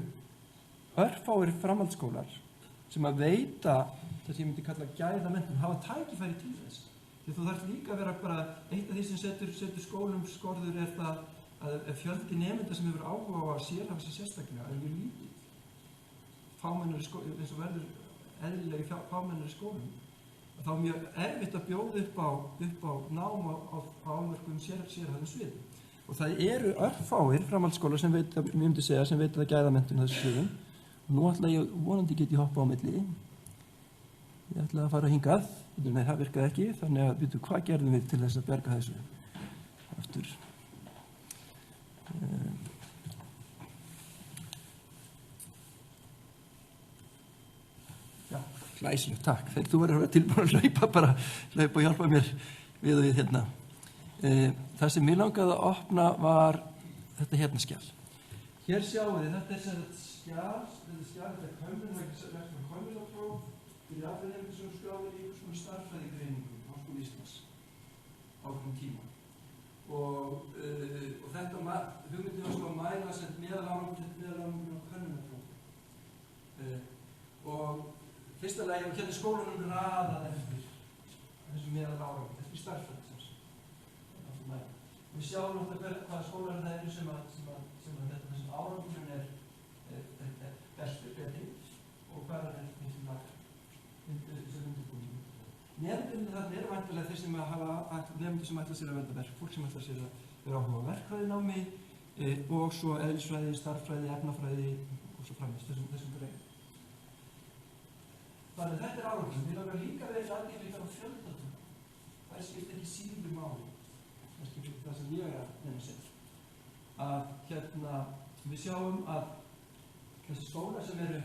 [SPEAKER 3] örfáir framhaldsskólar sem að veita það sem ég myndi kalla gæðamenntun, hafa tækifæri til þess. Því þú þarft líka að vera bara, eitt af því sem setur skólum skorður er það að fjöldi nemenda sem hefur áhuga á að sérhafa sig sérstaklega er mjög lítið. Eins og verður eðlilega fámennari skólum. Þá er mjög erfitt að bjóða upp á nám á afmörkuðum sérhæfðum sviðum. Og það eru örfáir framhaldsskólar sem veita gæðamenntun á þessu sviðum. Og nú ætla ég vonandi geti hoppa á milli. Ég ætla að fara hingað. Nei, það virkaði ekki. Þannig að hvað gerðum við til þess að berga þessu aftur? Já, glæsilegt, takk. Þú verður að vera tilbúin að hlaupa og hjálpa mér við og við hérna. Það sem mér langaði að opna var þetta hérna skjal. Hér sjáum við, þetta er skjal, þetta er könnunarpróf fyrir afleiðingar sem skráður í svona stærðfræðigreiningu á Háskóla Íslands á einhverjum tíma. Og þetta hugmyndin var svo að mæla sem meðalárangur á könnunarpróf. Og fyrsta lagi og hvernig skólanum raðað eftir þessum meðalárangur, eftir stærðfræði. Við sjáum náttúrulega hvaða skólar það eru sem þessum árangurinn er bestur, betri og hvað er þessi lagar sem undirbúning. Nefndunni þarna eru væntanlega þeir sem hafa nefndur sem ætla sér að verða fólk sem ætla sér að vera áhuga á verkfræðinámi og svo eðlisfræði, starffræði, efnafræði og svo framvegis þessum greinum. Þannig þetta er árangurinn. Við langar líka verið aðeins á fjöldatölum. Það skiptir ekki síður máli. Það það sem ég að nefna sér. Að við sjáum að þessi skóla sem eru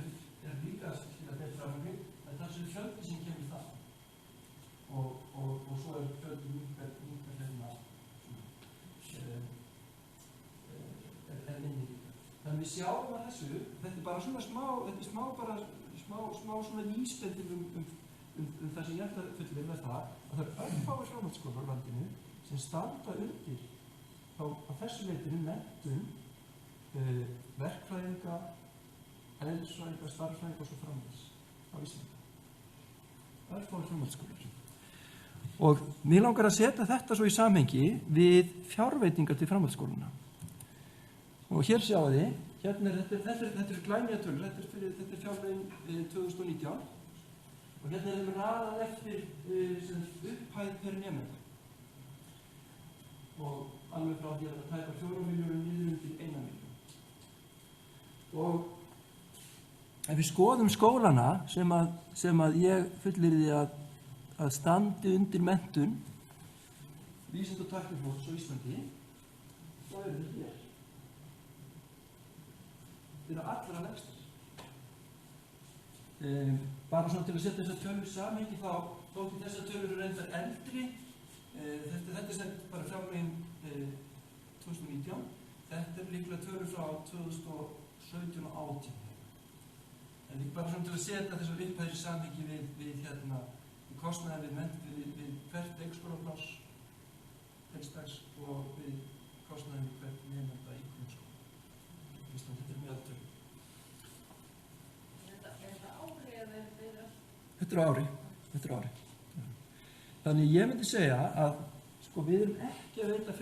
[SPEAKER 3] líka að betra framgang, það er fjöldi sem kemur það. Og svo fjöldi minnkar minni líka. Þannig við sjáum að þessu, þetta er bara svona smá svona vísbending það sem ég ætla að fullyrða það, að það eru örfáir framhaldsskólar á landinu sem standa undir þá að þessu leitinu menntun verkfræðinga, eðlisfræðinga, starffræðinga og svo framvegis á Íslandi. Örfáir framhaldsskólar. Og mér langar að setja þetta svo í samhengi við fjárveitingar til framhaldsskólana. Og hér sjáu þið, þetta er glænýja tölur, þetta er fjárveiting 2019 og hérna er þeim raðað eftir upphæð per nemenda. Og alveg frá því að það tæpa 4 milljónir niður til 1 milljón. Og ef við skoðum skólana sem að ég fullyrði að standi undir menntun vísinda- og tæknifólks á Íslandi, þá eru þeir hér. Þeir eru allra lægstir. Bara svona til að setja þessar tölur í samhengi þá þótti þessar tölur eru reyndar eldri. Þetta er sem bara fjárlögin 2019. Þetta er líklega tölur frá 2017 og 2018. En bara svona til að setja þessar upphæðir í samhengi við kostnaði við hvert leikskólapláss heildags og við kostnaði við hvert nemenda í grunnskóla. Þetta er meðaltölu. Þetta er ári. Þannig ég myndi segja að við erum ekki að veita ef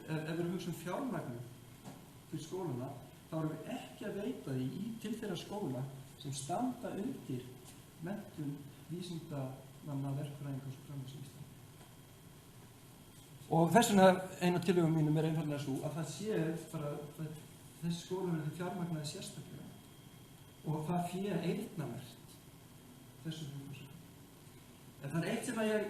[SPEAKER 3] við erum hugsa fjármagn til skólana, þá erum við ekki að veita því til þeirra skóla sem standa undir menntun vísindamanna, verkfræðinga og svo framvegis í Íslandi. Og þess vegna eina tillögum mínum er einfaldlega svo að það sé bara þessi skóla verður fjármagnaði sérstaklega og það fé eyrnamerkt þessu hugfærslu. En það er eitt sem að ég,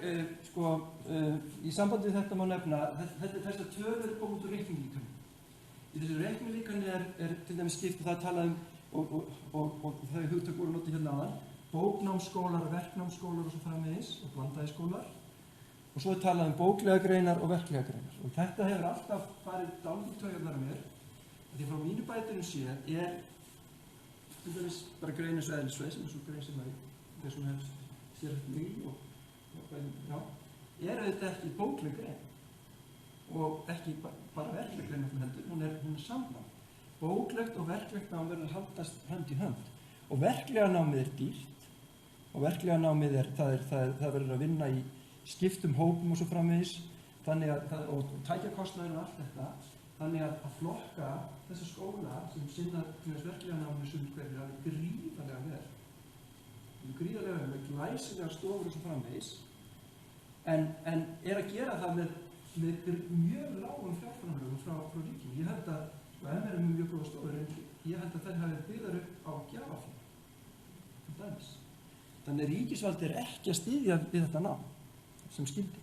[SPEAKER 3] í sambandi við þetta má nefna, þessar tölur koma út úr reiknilíkani. Í þessu reiknilíkani er til dæmis skipt og það er talað og þau hugtök voru notið hérna áðan, bóknámsskólar, verknámsskólar og svo framvegis og blandaði skólar. Og svo er talað bóklega greinar og verklega greinar. Og þetta hefur alltaf farið dálítið taugarnar á mér. Því frá mínu bætinu séð til dæmis bara grein eins og eðlisfræði, sem er svo grein sem þeir sem hefur sér eftir mig er auðvitað ekki bókleg grein og ekki bara verkleg grein heldur, hún er samnám. Bóklegt og verklegt nám verður að haldast hönd í hönd og verklega námið er dýrt og verklega námið það verður að vinna í skiptum hópum og svo framvegis og tækjakostnaður og allt þetta, þannig að flokka þessa skóla sem sinna til þess verklega námið sem hverju er gríðarlega vel. Gríðarlega vel, með glæsilega stofur og svo framvegis, en er að gera það með mjög lágum fjárframlögum frá ríkinu. Ég held að, og ef er mjög góða stofur, ég held að þær hafi byggðar upp á gjafafé. Þannig að ríkisvaldið er ekki að styðja við þetta nám sem skyldi.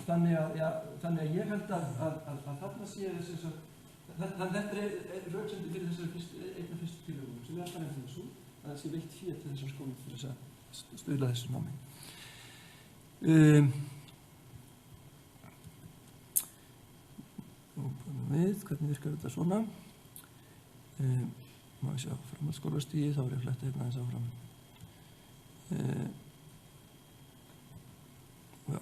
[SPEAKER 3] Þannig að ég held að þarna sé þetta er röksemdi fyrir þessari einna fyrstu tillögum sem er alltaf þessu að það sé veitt fé til þessar skólum til þess að stuðla þessu námi. Hvernig virkar þetta svona? Má ég sjá framhaldsskólastigið, þá er ég að fletta hérna aðeins áfram. Já.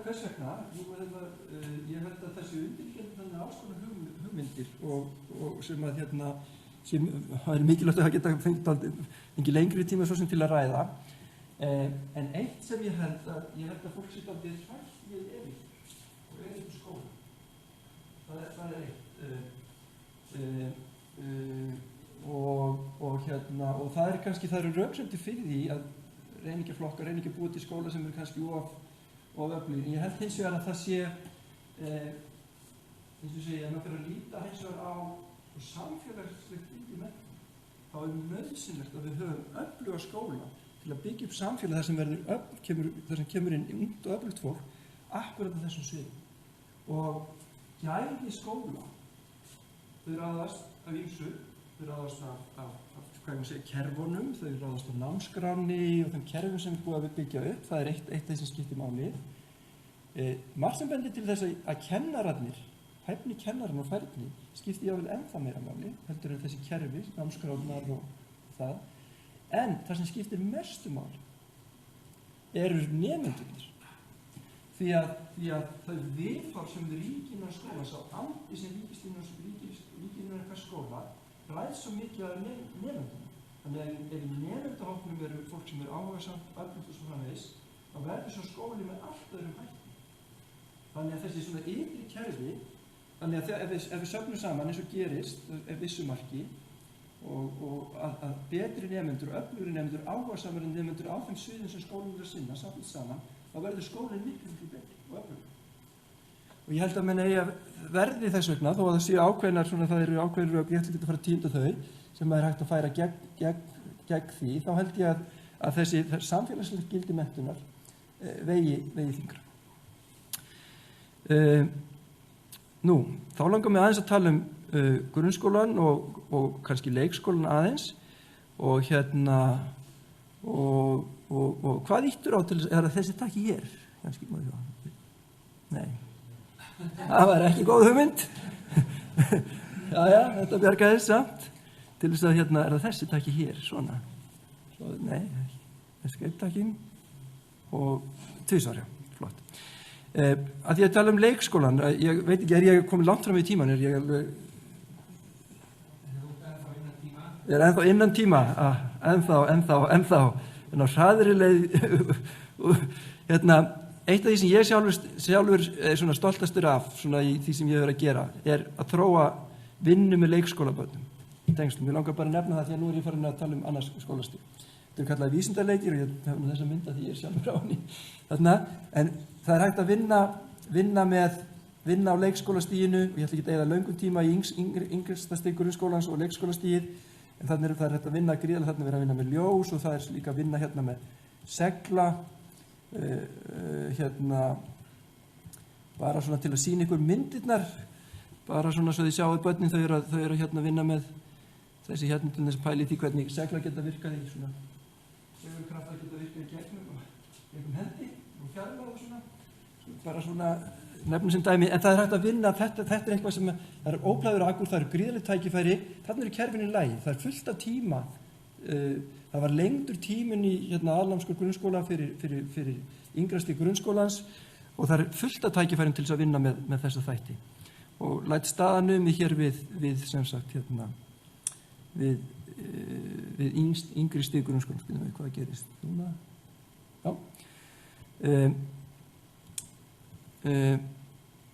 [SPEAKER 3] Hvers vegna? Ég held að þessi undirliggjandi alls konar hugmyndir og sem að það er mikilvægt að það geta fengið lengri tíma svo sem til að ræða. En eitt sem ég held að fólk sitt á því hrætt við og skóla. Það er eitt. Og það er kannski, það eru röksemdir fyrir því að reyningjaflokkar, reyningi búið til skóla sem eru kannski of öflugir. Ég held hins vegar að það sé, eins og segja, að maður fyrir að líta hins vegar á samfélagslegt í menntun. þá nauðsynlegt að við höfum öfluga skóla til að byggja upp samfélag þar sem kemur inn ungt og öflugt fólk akkurat á þessum sviðum. Og gæði skóla, þau ráðast af ýmsu, þau ráðast af kerfunum, þau ráðast af námskráni og þeim kerfum sem er búið að byggja upp. Það er eitt af því sem skiptir máli. Margt sem bendir til þess að kennararnir, hæfni kennarinn og færni, skiptir jáfnvel ennþá meira máli, heldur en þessi kerfi, námskránar og það. En það sem skiptir mestu máli eru nemendurnir. Því að þau viðhorf sem ríkir innan skóla, sá andi sem ríkir innan eitthvað skóla, ræðst svo mikið af nemendunum. Þannig að ef í nemendahópnum eru fólk sem eru áhugasamt, öflugt og svo framvegis, þá verður svo skóli með allt öðrum hætti. Þannig að þessi svona ytri kerfi, þannig að ef við söfnum saman eins og gerist, vissu marki, og að betri nemendur, öflugri nemendur, áhugasamari nemendur á þeim sviðum sem skólinn er að sinna, safnið saman, þá verður skólinn miklu betri og öflugri. Og ég held að menn eigi að verði þess vegna, þó að það séu ákveðnar, svona það eru ákveðnar og ég ætla ekki að fara að tíunda þau, sem er hægt að færa gegn því, þá held ég að þessi samfélagslegt gildi menntunar vegi þyngra. Þá langar mig aðeins að tala um grunnskólan og kannski leikskólan aðeins og og hvað ýttur á til þess að þessi takki hér? Kannski má ég sjá. Nei. Það var ekki góð hugmynd. Jæja, þetta bjargaði samt. Til þess að er það þessi takki hér, svona. Svo, nei, escape-takkin og tvisvar, já, flott. Að því að tala um leikskólan, ég veit ekki, ég komið langt fram í tíman? Ég er ennþá innan tíma, ennþá, en á hraðri leið, eitt af því sem ég sjálfur er svona stoltastur af, svona í því sem ég hefur að gera, er að þróa vinnu með leikskólabörnum. Tengslum, ég langar bara að nefna það því að nú er ég farin að tala um annars skólastig. Þetta kallað vísindaleikir og ég hef þessa mynda því ég er sjálfur á henni. En það er hægt að vinna á leikskólastiginu og ég ætla ekki að eyða löngum tíma í yngsta stig grunnskólans og leikskólastigið, en það er hægt að vinna gríðarlega, þarna er verið að vinna með ljós og það er líka að vinna með segla, bara svona til að sýna ykkur myndirnar, bara svona svo þið sjáu börnin, þau eru að vinna með þessi til þess að pæli því hvernig segla geta virkað í svona segulkraftar geta virkað í gegnum hendi og fjarlægð og svona, bara svona nefnum sem dæmi, en það er hægt að vinna, þetta er eitthvað sem það er óplæður akkur, það eru gríðarlegt tækifæri, þarna eru kerfin í lagi, það er fullt af tíma, það var lengdur tíminn í aðalnámsskóla grunnskóla fyrir yngrasti grunnskólans og það er fullt af tækifærin til þess að vinna með þessa þætti og læt staðanumið hér við sem sagt við yngri stig grunnskólans, við hvað gerist núna, já.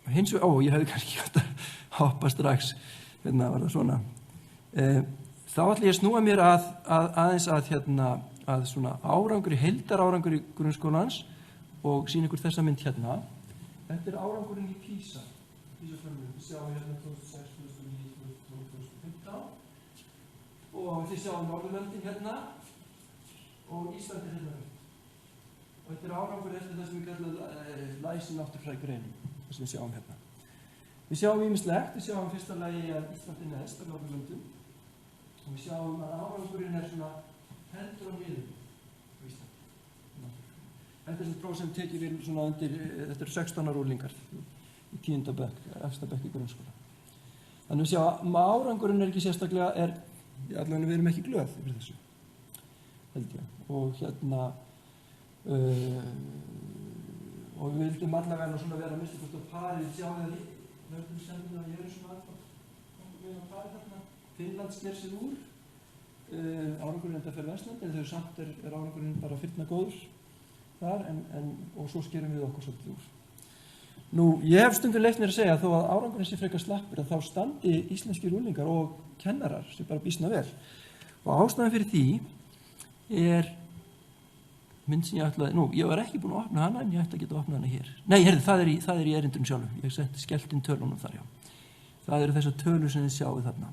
[SPEAKER 3] Hins vegar, ég hefði kannski hægt að hoppa strax, var það svona. Þá ætla ég að snúa mér aðeins að svona árangri, heildarárangur í grunnskólans og sýna ykkur þessa mynd hérna. Þetta er árangurinn í PISA. PISA-framlöfum, við sjáum hérna 2006, 2009, 2015 og þið sjáum Norðurlöndin hérna og Íslandi hérna. Og þetta er árangur eftir það sem við kallum læsi náttúrufræði greining, það sem við sjáum hérna. Við sjáum ýmislegt, við sjáum fyrsta lagi að Íslandi neðst af Norðurlöndum og við sjáum að árangurinn er svona hendur á miðum á Íslandi. Þetta er svona próf sem tekið við svona undir, þetta eru 16 ára úrlingar í 10. bekk, efsta bekk í grunnskóla. Þannig við sjáum að árangurinn er ekki sérstaklega, allavega við erum ekki glöð yfir þessu, held ég. Og við vildum allavega svona vera að mista hvort á parið, sjá það í lögum sendina að ég er svona við á parið þarna. Finnland sker sig úr, árangurinn þetta fyrir Vestland, en þau samt er árangurinn bara fyrna góður þar, og svo skerum við okkur svolítið úr. Ég hef stundum leyft mér að segja að þó að árangurinn sé frekar slappur, að þá standi íslenskir unglingar og kennarar sem bara býsna vel. Og ástæðan fyrir því er mynd sem ég ætlaði, ég var ekki búin að opna hana en ég ætla að geta að opna hana hér. Nei, heyrðu, það er í erindunum sjálfum. Ég skellt inn tölunum þar, já. Það eru þessar tölur sem þið sjáu þarna.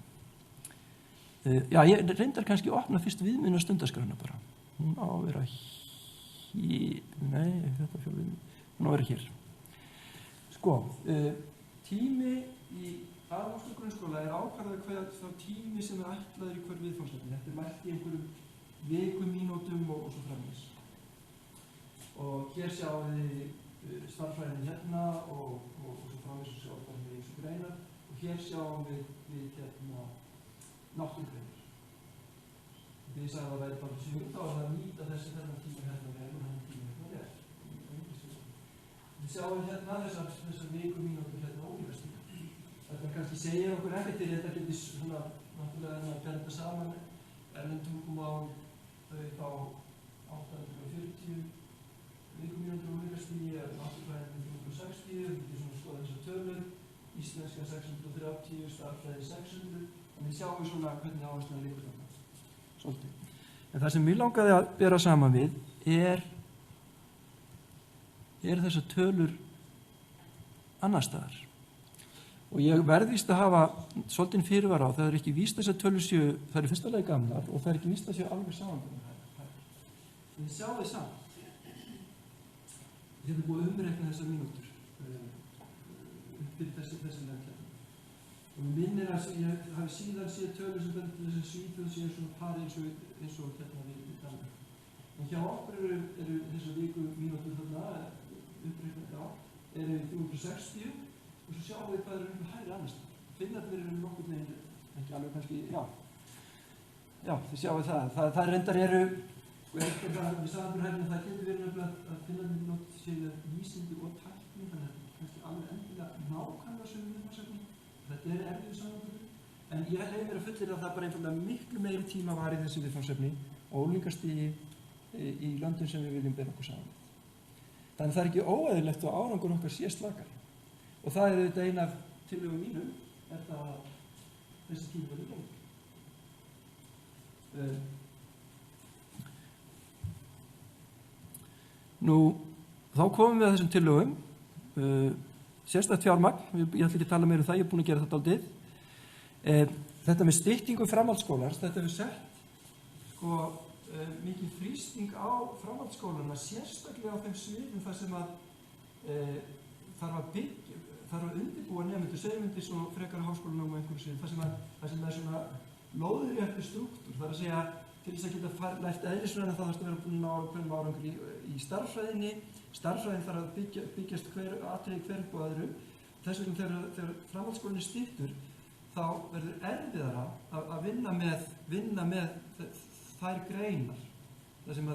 [SPEAKER 3] Já, ég reyndar kannski að opna fyrst viðmiðunar stundaskrána bara. Hún á að vera hér, nei, þetta fjólviðmið, hún á að vera hér. Sko, tími í aðalnámskrá grunnskóla er ákvarðað hvað þá tími sem ætlaður í hver viðfangsefni. Þetta mælt í einhverjum vikum, mínútum og svo framvegis. Og hér sjáum við stærðfræðin hérna og svo framvegis og sjáum við eins og greinar. Og hér sjáum við hérna náttúrugreinar. Því ég sagði að það væri bara 7 þá er það að nýta þennan tíma hérna vel og þennan tíma hérna vel. Við sjáum hérna þessar viku, mínútur hérna ólífastíma. Þetta kannski segir okkur ekkert til þetta getur svona náttúrulega að benda saman erlend tungumál þau fá 840 viku, mínútur ólífastíma eða náttúrufræðin 360, við getum svona skoða þessar tölur, íslenska 630, stærðfræði 600. Þannig sjáum við svona hvernig áherslan liggur þarna. Svolítið. En það sem ég langaði að bera saman við er þessar tölur annar staðar. Og ég verðist að hafa svolítið fyrirvara á, það er ekki víst þessar tölur séu, það eru fyrsta lagi gamlar og það er ekki víst að séu alveg samanbundnar. Þið sjáum við saman. Ég hef búið að umreikna þessar mínútur fyrir þessi nefnd. Og mér minnir að ég hafi síðan séð tölur sem bendur þess að Svíþjóð séu svona pari eins og hérna við Danmark. En hjá okkur eru þessar viku mínútur þarna, uppreiknað á, eru 360 og svo sjáum við hvað eru hægri annars. Finnarnir eru nokkur neginn, ekki alveg kannski, já, þið sjáum við það. Það reyndar eru, og eftir það við sagðum hérna, það getur verið nefnilega að finnarnir nótt séu vísindi og tækni, þannig að kannski alveg endilega nákvæmlega sömu viðfangsefni. Þetta er erfiður samanburður, en ég leyfi mér að fullyrða að það bara einfaldlega miklu meiri tíma var í þessi viðfangsefni og ólíkastigi í löndum sem við viljum bera okkur saman við. Þannig það er ekki óeðlilegt og árangur okkar sé slakari. Og það er auðvitað ein af tillögum mínum, er það að þessi tími verður lengri. Nú, þá komum við að þessum tillögum. Sérstakt fjármagn, ég ætla ekki að tala meira um það, ég er búin að gera þetta aldrei. Þetta með styttingu framhaldsskólars, þetta hefur sett mikið þrýsting á framhaldsskólana, sérstaklega á þeim sviðum þar sem að þarf að undirbúa nemendur, segjumundis og frekara háskólanám á einhverju sviðum, þar sem það er svona lóðréttur struktúr, það er að segja til þess að geta lært eðlisfræðina þá þarfst að vera búin að ákveðnum árangri í stærðfræðinni. Stærðfræðin þarf að byggjast atriði hver upp og öðru. Þess vegna þegar framhaldsskólinn er styttur þá verður erfiðara að vinna með þær greinar. Það sem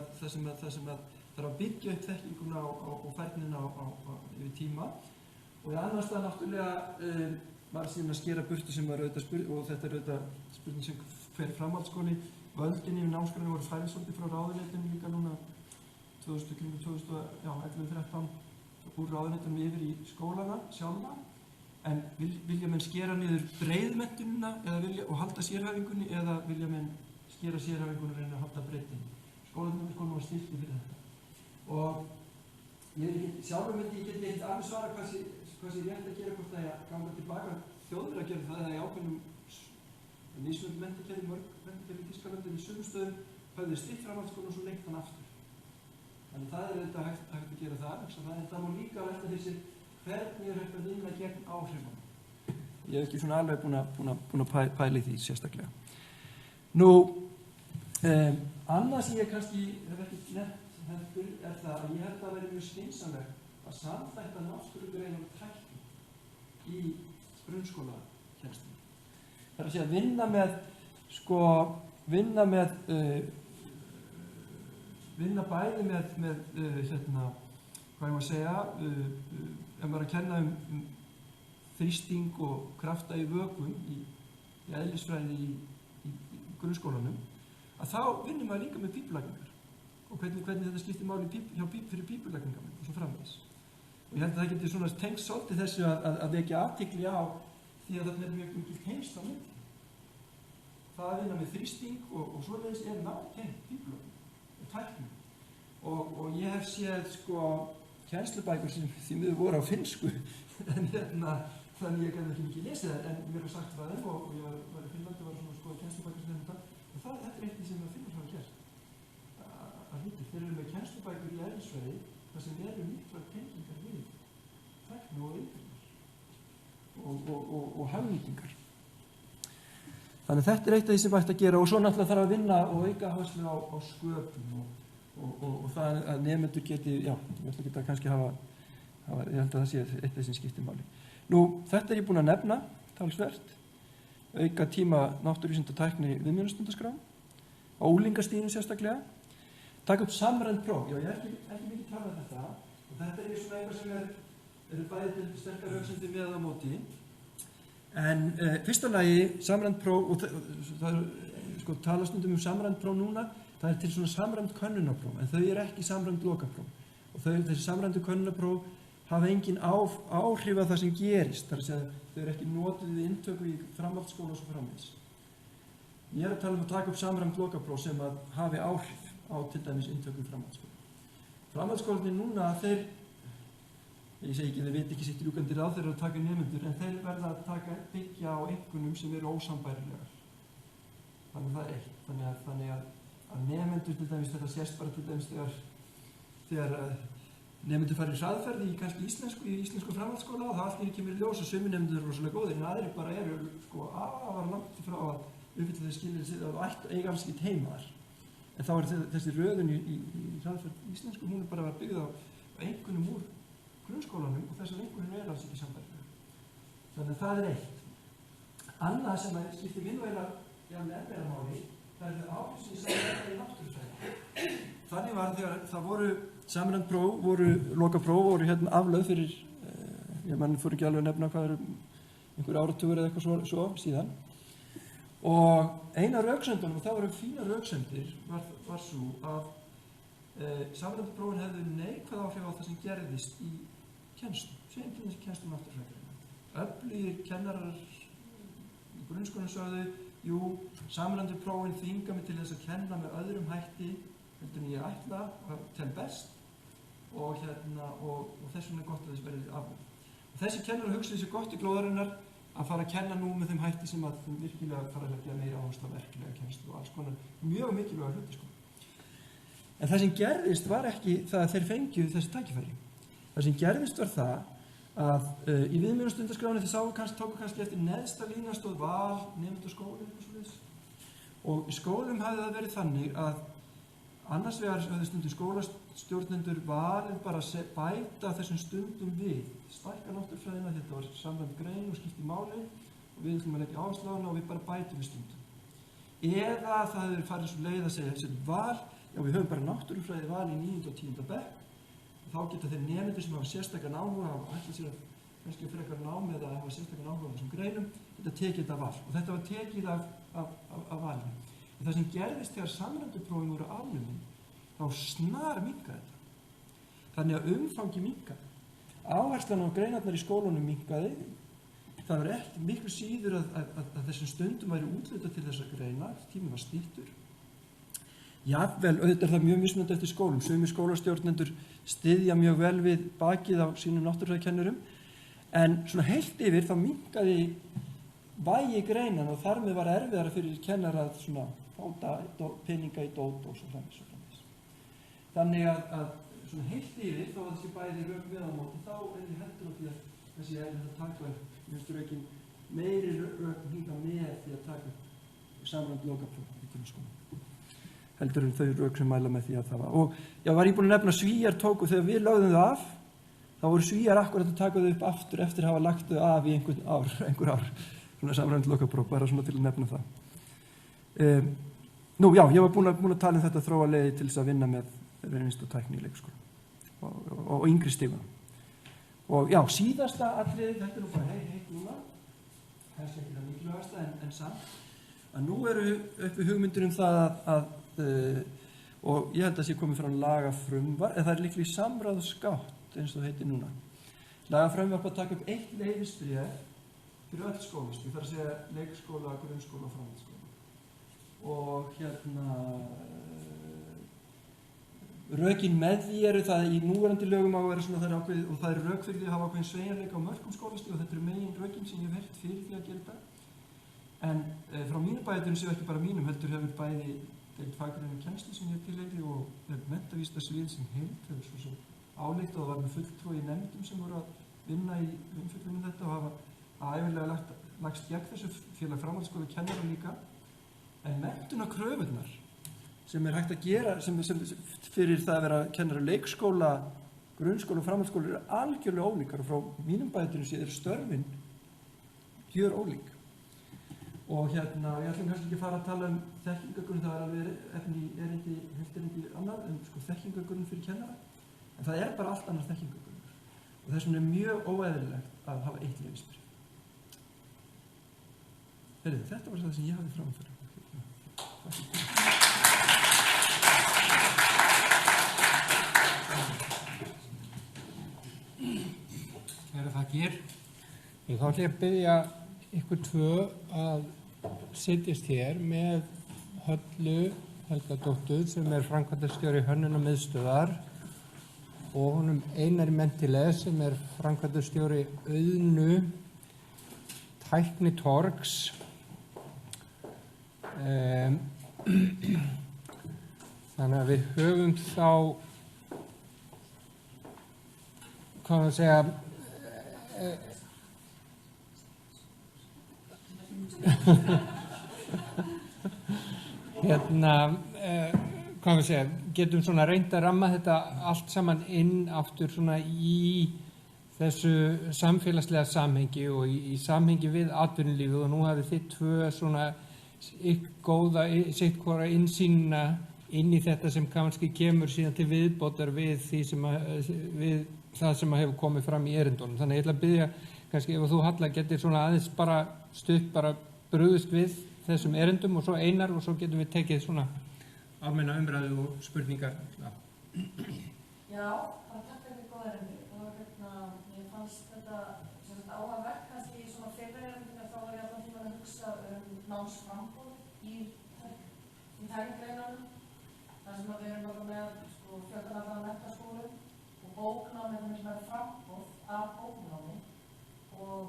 [SPEAKER 3] þarf að byggja upp þekkinguna og færnina yfir tíma. Og í annars það náttúrulega var síðan að skera burtu sem var auðvitað spurning, og þetta er auðvitað spurning sem hver framhaldsskóli. Völdinni við námskrána voru færið svolítið frá ráðuneytinu líka núna 2011-13 úr ráðuneytunum yfir í skólana sjálfa, en vilja menn skera niður breiðmenntunina og halda sérhæfingunni eða vilja menn skera sérhæfingunni og reyna að halda breiðinni. Skólanum var styrkti fyrir þetta. Og sjálfur myndi ég geti ekkert alveg svara hvað sé rétt að gera, hvort það er að ganga tilbaka þjóðir að gera það eða í ákveðnum mismunandi menntakerfi, mörg menntakerfi í Þýskalandi í sumum stöðum höfðu stytt framhaldsskóla og svo lengt hann aftur. Þannig það er auðvitað hægt að gera það, en það má líka velta þessi hvernig er hægt að vinna gegn áhrifum. Ég hef ekki svona alveg búin að pæla í því sérstaklega. Nú, annað sem ég kannski hef ekki nefnt heldur er það að ég held að vera mjög skynsamlegt að samþætta námskrárugreinar og tækni í grunnskólakennslu. Það er að segja að vinna bæði með hvað ég má segja, ef maður er að kenna þrýsting og krafta í vökvum í eðlisfræði í grunnskólanum, að þá vinnur maður líka með pípulagningar og hvernig þetta skiptir máli fyrir pípulagningar og svo framvegis. Og ég held að það getur svona tengst svolítið þessu að vekja athygli á því að það er mjög mikil tengsl á milli. Það að vinna með þrýsting og svoleiðis er nátengt pípulagning og tækni. Og ég hef séð kennslubækur sem því miður voru á finnsku en þannig ég gæti ekki mikið lesið það, en mér var sagt frá þeim og ég var í Finnlandi og var svona kennslubækur sem þeir eru með kennslubækur í eðlisfræði þar sem eru miklar tengingar við tækni og iðnir og hagnýtingar. Þannig að þetta er eitt af því sem vægt að gera og svo náttúrulega þarf að vinna og auka áherslu á sköpun og það að nemendur geti, já, ég ætla ekki að kannski hafa, ég held að það sé eitt af því sem skiptir máli. Nú, þetta er ég búin að nefna, talsvert, auka tíma náttúruvísinda og tækni viðmiðunarstundaskrá, á unglingastiginu sérstaklega, taka upp samræmd próf, já, ég er ekki mikið talað um þetta, og þetta er svona eitthvað sem eru bæði til sterkar röksemdir með á móti. En fyrsta lagi samræmd próf, og það er sko talastundum samræmd próf núna, það er til svona samræmd könnunarpróf, en þau eru ekki samræmd lokapróf. Og þessi samræmdu könnunarpróf hafa engin áhrif af það sem gerist, þar að segja þau eru ekki notuð við inntöku í framhaldsskóla og svo framvegis. Ég er að tala um að taka upp samræmd lokapróf sem að hafi áhrif á til dæmis inntöku í framhaldsskóla. Framhaldsskólarnir núna, ég segi ekki, þeir veit ekki sitt rjúkandi ráð þeir eru að taka nemendur, en þeir verða að byggja á einkunnum sem eru ósambærilegar. Þannig það er eitt. Þannig að nemendur til dæmis, þetta sést bara til dæmis þegar nemendur fara í hraðferð í kannski íslensku framhaldsskóla og það allt í kemur í ljós og sumir nemendur eru rosalega góðir, en aðrir bara eru sko afar langt frá að uppfylla þeir skilyrði að eiga alls ekki heima þar. En þá er þessi röðun í hraðferð íslensku, hún er bara að byggða á einkunnum úr grunnskólanum og þessar einkunnum alls ekki sambærilegar. Þannig að það er eitt. Annað sem að skiptir vinnuvegilega erfiðara máli, það er áhrif sem ég sagði í náttúrufræði. Þannig var þegar það voru samræmd próf, lokapróf voru hérna aflögð fyrir, ég fór ekki alveg að nefna hvað eru einhver áratugur eða eitthvað svo síðan. Og eina röksemdunum, og það voru fína röksemdir, var svo að samræmdu prófin hefðu neikvæð áhrif á það sem gerðist í kennslu, sem til þessi kennslu náttúrufræðina. Öflugir kennarar í grunnskólanum sögðu, jú, samræmdu prófin þvinga mig til þess að kenna með öðrum hætti heldur en ég ætla að tel best og þess vegna er gott að þessi verið aflögð. Og þessi kennarar hugsaði sér gott í glóðarinnar að fara að kenna nú með þeim hætti sem að þeim virkilega fara að leggja meira áherslu á verklega kennslu og alls konar mjög mikilvæga hluti sko. En það sem gerðist var ekki það að þeir fengju þessi tækifæri. Það sem gerðist var það að í viðmiðunarstundaskránni þeir tóku kannski eftir neðsta lína stóð val, nemendur skóli og svoleiðis. Og í skólum hafði það verið þannig að annars vegar höfðu stundum skólastjórnendur valið bara að bæta þessum stundum við, stækka náttúrufræðina, þetta var samræmd grein og skipti máli og við ætlum að leggja áherslu á hana og við bara bætum við stundum. Eða það hefur farið svo leið að segja þessi val, já við höfum bara náttúrufræði val í 9. og 10. bekk og þá geta þeir nemendur sem hafa sérstakann áhuga og ætla sér að kannski frekar nám eða hafa sérstakann áhuga á þessum greinum, þetta tekið þetta val og þetta var tekið af valinu. En það sem gerðist þegar samræmdu prófin voru afnumin, þá snar minnkaði þetta. Þannig að umfangi minnkaði. Áherslan á greinarnar í skólunum minnkaði. Það var ekki miklu síður að þessum stundum væri úthlutað til þessar greinar, tíminn var styttur. Jafnvel, auðvitað er það mjög mismunandi eftir skólum. Sumir skólastjórnendur styðja mjög vel við bakið á sínum náttúrufræðikennurum, en svona heilt yfir þá minnkaði vægi greinan og þar með var erfiðara fyrir kennara að svona fáta peninga í dót og svo framvegis. Þannig að svona heilt yfir, þá að þessi bæði rök við á móti, þá er ég heldur á því að þessi að taka rökin meiri rök hingað með því að taka samræmd lokapróf í grunnskólanum. Heldur en þau rök sem mæla með því að það var. Og já, var ég búin að nefna Svíar tóku, þegar við lögðum þau af, þá voru Svíar akkurat að taka þau upp aftur eftir að hafa lagt þau af í einhver ár. Svona samræmd lokapróf, bara svona til að nefna það. Nú já, ég var búin að tala um þetta þróa leiði til þess að vinna með reynslu og tækni í leikskóla og yngri stigum. Og já, síðasta atriði, þetta er nú bara heitt núna, kannski ekki það mikilvægasta en samt, að nú eru uppi hugmyndir um það og ég held að sé komið frá lagafrumvarp, en það er líklega í samráðsgátt eins og heitir núna. Lagafrumvarp að taka upp 1 leyfisbréf fyrir öll skólastig, þar að segja leikskóla, grunnskóla og framhaldsskóla. Og rökin með því eru það í núverandi lögum á að vera svona þær ákveðið og það eru rök fyrir því að hafa ákveðin sveigjanleika á mörkum skólastig og þetta eru megin rökin sem ég hef heyrt fyrir því að gera þetta. En frá mínu bæjardyrum séu ekki bara mínum heldur hefur bæði deild faggreininnar kennslu sem ég tilheyri og menntavísindasvið sem heild hefur svo sem ályktað og var með fulltrúi í nefndum sem voru að vinna í umfjöllun þetta og hafa ævinlega lagst gegn þessu félag framhaldsskóla kennara líka. En menntunarkröfurnar sem hægt að gera sem fyrir það að vera kennara leikskóla, grunnskóla og framhaldsskóla eru algjörlega ólíkar og frá mínum bæjardyrum séð eru störfin gjör ólík. Og ég ætlum kannski ekki að fara að tala þekkingagrunn, það alveg efni erindi annað en þekkingagrunn fyrir kennara, en það bara allt annars þekkingagrunn og þess vegna mjög óeðlilegt að hafa eitt leyfisbréf. Þetta var það sem ég hafði framfæra.
[SPEAKER 1] Kæra þakkir. Þá ætla ég að biðja ykkur tvö að setjast hér með Höllu Helgadóttur sem framkvæmdastjóri Hönnunarmiðstöðvar og honum Einari Mentiles sem framkvæmdastjóri Auðnu Tæknitorgs. Þannig að við höfum þá, hvað maður segja, hvað maður segja, getum svona reynt að ramma þetta allt saman inn aftur svona í þessu samfélagslega samhengi og í samhengi við atvinnulífið og nú hafið þið tvö svona góða sitt hvora innsýnina inn í þetta sem kannski kemur síðan til viðbótar við það sem hefur komið fram í erindunum. Þannig ég ætla að biðja kannski ef þú Halla getur svona aðeins bara stutt bara brugðist við þessum erindum og svo Einar og svo getum við tekið svona almenna umræðu og spurningar.
[SPEAKER 4] Já, það takk fyrir góð erindi og mér fannst þetta áhugavert kannski í svona fyrra erindinu þá var ég allan tímann að hugsa námsframboð í tæknigreinunum þar sem við erum bara með fjöldan af menntaskólum og bóknámi með framboð af bóknámi og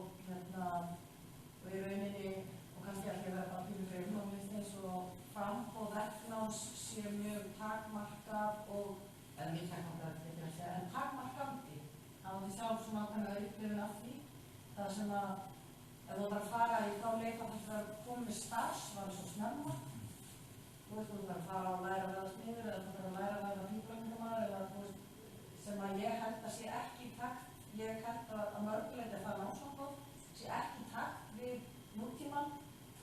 [SPEAKER 4] í rauninni og kannski ekki að vera bara fyrir grein og minnst eins og framboð verknáms sé mjög takmarkað og eða mjög takmarkað ekki að segja en takmarkandi að við sjáum svona ákveðna upplifun af því það sem að ef þú bara fara í þá leik að það komið með starfsval svo snemma þú bara fara að læra að verða smiður eða þú bara að læra að verða píplögnumar eða sem að ég held að sé ekki í takt ég held að mörguleiti að það námsframboð sé ekki í takt við nútímann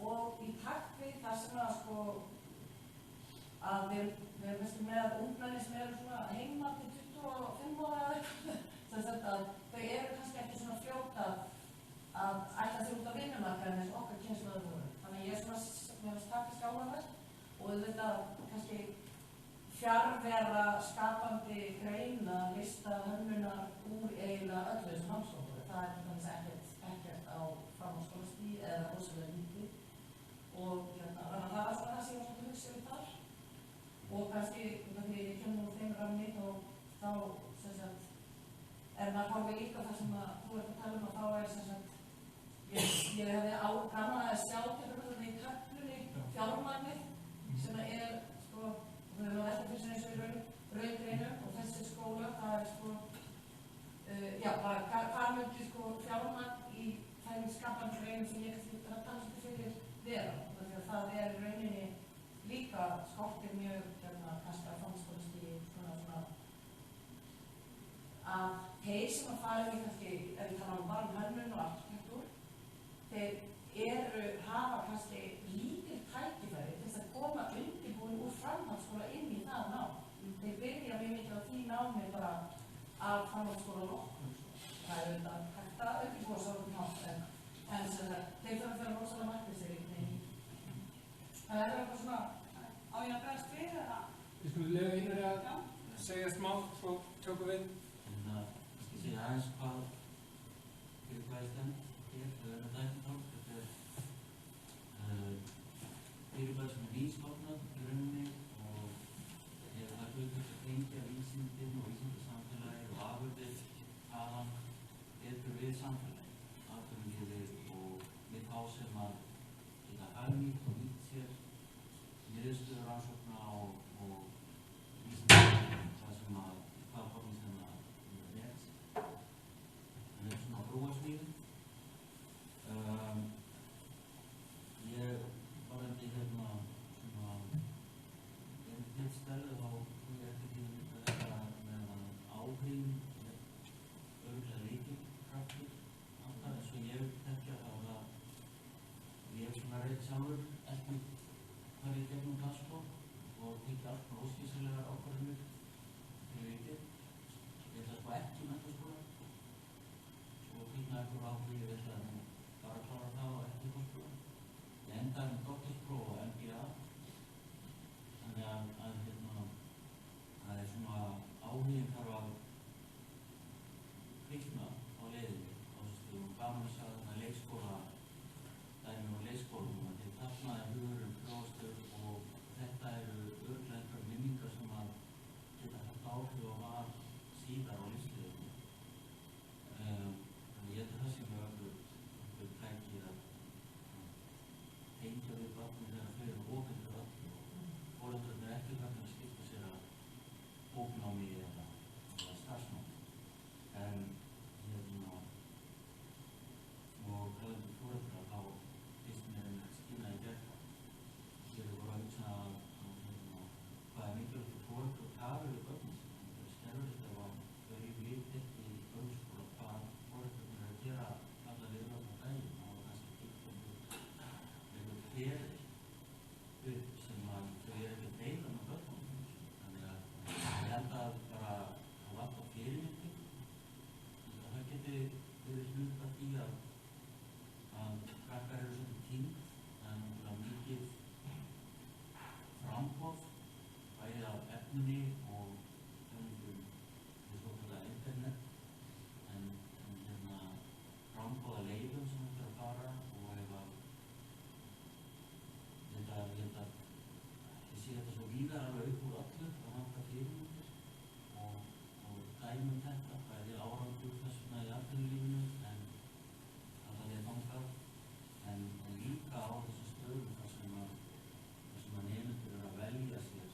[SPEAKER 4] og í takt við það sem að við erum með ungmenni sem eru svona heima til 25 ára sem að þau eru kannski ekki svona fljót að ætla sér út á vinnumarkaðinn eins og okkar kynslóðir voru. Þannig ég mér finnst það kannski áhugavert og auðvitað kannski fjarvera skapandi greina, lista, hönnunar úr eiginlega öllu þessum námsframboði. Það kannski ekkert á framhaldsskólastigi eða ósögulega lítið og þannig að það var svona sem ég var svona hugsað við þar og kannski þegar ég kemur úr þeim rammi þá maður horfið líka það sem að þú ert að tala að þá ég hefði gaman að sjá til í töflunni fjármagnið sem við erum að velta fyrir sig eins og í raungreinum og þessi skóla það hvað myndi fjármagn í þeim skapandi greinum sem ég kannski að tala fyrir vera þannig að það rauninni líka skortir mjög kannski að framhaldsskólastigi svona að þeir sem að fara í kannski ef við tala bara hönnun og arkitektúr þeir hafa kannski lítil tækifæri til þess að koma undirbúin úr framhaldsskóla inn í það nám. Þeir byrja mjög mikið á því námi bara af framhaldsskóla loknum. Það þetta hægt að undirbúa svo nátt en þeir þarf að vera rosalega markvissir það eitthvað svona á ég að bregðast við eða?
[SPEAKER 1] Við skulum leyfa Einari að segja smá svo tökum við.
[SPEAKER 5] Ég segja aðeins hvað ég stend hér, Tæknitorg. Þetta fyrirbæri sem nýstofnað í rauninni og það hlutverk að tengja vísindin og vísindasamfélagi og afurðir hvaðan betur við samfélagi, atvinnulífið og við þá sem að geta hagnýtt og nýtt sér niðurstöður rannsókna farið sjálfur ekki farið í gegnum það sko og tekið allt með óskýrsilegar ákvarðanir fyrir vikið. Ég ætla sko ekki menntaskóla og fíkna ykkur áhugi við það nú bara klára það og ekki háskóla. Ég endaði með doktorspróf á MBA þannig að það er svona áhugin þarf að kvikna á leiðinni og gaman að sjá þarna leikskóla dæmi og leikskólum og því þarna er hugurinn þróastur og þetta eru örugglega einhverjar minningar sem að geta haft áhrif á val síðar á lífsleiðinni. Þannig ég held að það sé mjög öflugt tæki að tengja við barnið þegar þau eru opinber öll og foreldrarnir ekki hvernig að skipta sér að bóknámi eða starfsnámi. En og talandi foreldra þá finnst mér einmitt skýna í gegn hér voru að hugsa að hvað er mikilvægt fyrir foreldra að tala við börnin sín. Það er skerfilegt ef að þau viti ekki í grunnskóla hvað foreldrarnir eru að gera alla liður á daginn og kannski einhver feril upp sem að þau eru ekki að deila með börnunum. Þannig að ég held að bara að vanta fyrirmyndir að það geti verið hlut af því að krakkar eru svolítið tímd, það er náttúrulega mikið framboð, bæði af efni og þjónustum við svokallaða internet, en framboð af leiðum sem þetta er að fara og ef að ég sé þetta svo víðar alveg upp úr öllu að vanta fyrirmyndir og dæmum þetta, bæði árangur þess vegna í atvinnulífinu en en líka á þessu stöðum þar sem að nemendur eru að velja sér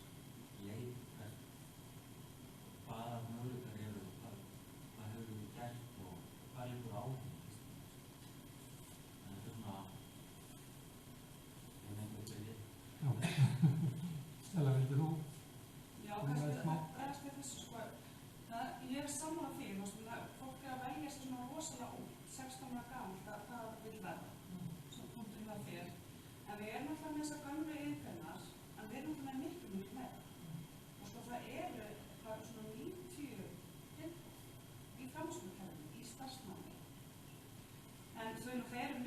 [SPEAKER 5] leið hvaða möguleikar eru og hvað hefur við gert og hvað liggur áhuga. Þetta er svona einhverju byrjið.
[SPEAKER 1] Já. Stella, viltu þú?
[SPEAKER 2] Já, kannski það er þessu sko, ég er sammála því, fólk er að velja sér svona rosalega út, 16 ára gamalt, það vil verða. Punkturinn var fyrr, en við erum alltaf með þessar gömlu iðgreinar, en við erum alltaf með miklu meira. Og sko það eru svona 90 í framhaldsskólakerfinu, í starfsnámi. En þau eru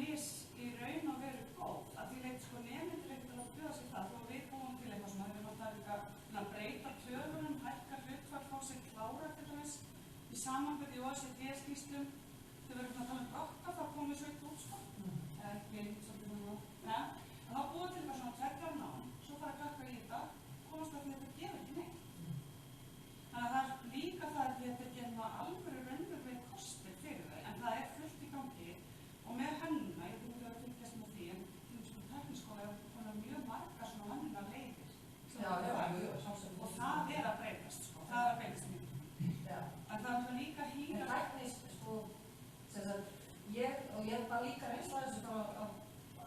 [SPEAKER 2] í raun og veru góð, að því leitt sko nemendur ekkert að bjóða sér það, þó við búum til eitthvað svona, við erum alltaf að breyta tölunum, hækka hlutfall, fá sér klára til dæmis, í samanburði í OECD-skýrslum, þau verður að tala brokka, þá komum við svo eitt út sko. Ekki svolítið þannig að þá búið til eitthvað svona 2 ára nám, svo fara að krakka í þetta, komast að því að þetta gefur ekki neitt. Þannig að það er líka það að þetta er gefna alvöru raunverulega kostir fyrir þau, en það er fullt í gangi og með hennuna, ég búið að fylgjast með því, en til tækniskóla er mjög margar svona hennuna leiðir. Og það er að breytast, sko, það er að breytast mjög. En það er líka hýra.
[SPEAKER 4] En tæknis, sko, ég var líka reynsla þessu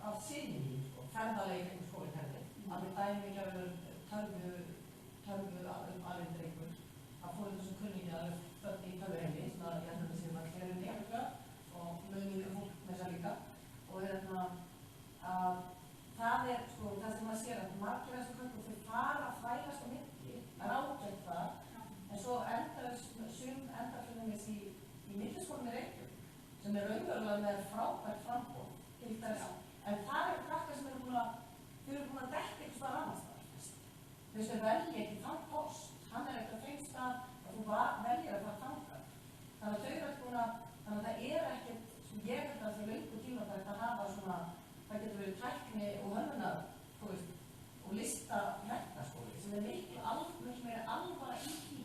[SPEAKER 4] af sinni, sko, ferðalegi í skólakerfi. Alveg dæmi gefur tölvu alveg drengur að fóru þessum kunningi að börn í tölvuheimi, svona ég held að það sé að kerfið nefnilega og mögum fólk með þess að líka. Og að það er, sko, það sem maður sér að margir þessu krökkum þau fara að þvælast á milli, það er ágætt það, en svo endar fyrir í milliskólum í Reykjavík sem er raunverulega með frábært framboð til þess, en það eru krakkar sem eru búin að dekka eitthvað staðar annars staðar. Þau velja ekki þann post, hann er ekki að þeim stað að þú velja að fara þangað. Þannig að þau eru búin að, þannig að það er ekkert, sem ég held að það er löngu tímabært að hafa svona, það getur verið tækni og hönnunar, þú veist, og lista menntaskóli sem er miklu meira alvara í því.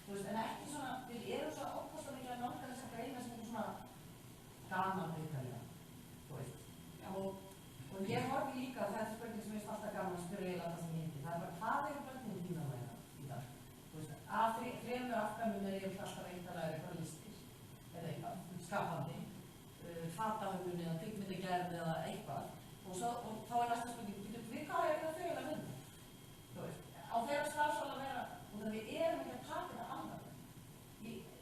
[SPEAKER 4] Þú veist, en ekki svona, við erum svo ókvæmst mikið að nálga þess að greina sem er svona gaman auðvitaðlega, þú veist. Og ég horfi líka, það er spurning sem ég finnst alltaf gaman að spyrja eiginlega það sem ég hindi. Það er bara, hvað eru börnin þín að læra í dag? Þú veist, að þremur afkvæmum er ég alltaf reynt að læra eitthvað listir, eða eitthvað, skapandi, fatahöfun eða kvikmyndagerð eða eitthvað. Og þá er næsta spurning, við hvað er það þau að vinna? Þú veist, á þeirra starfsál að vera, og það við erum ekki að taka það annað.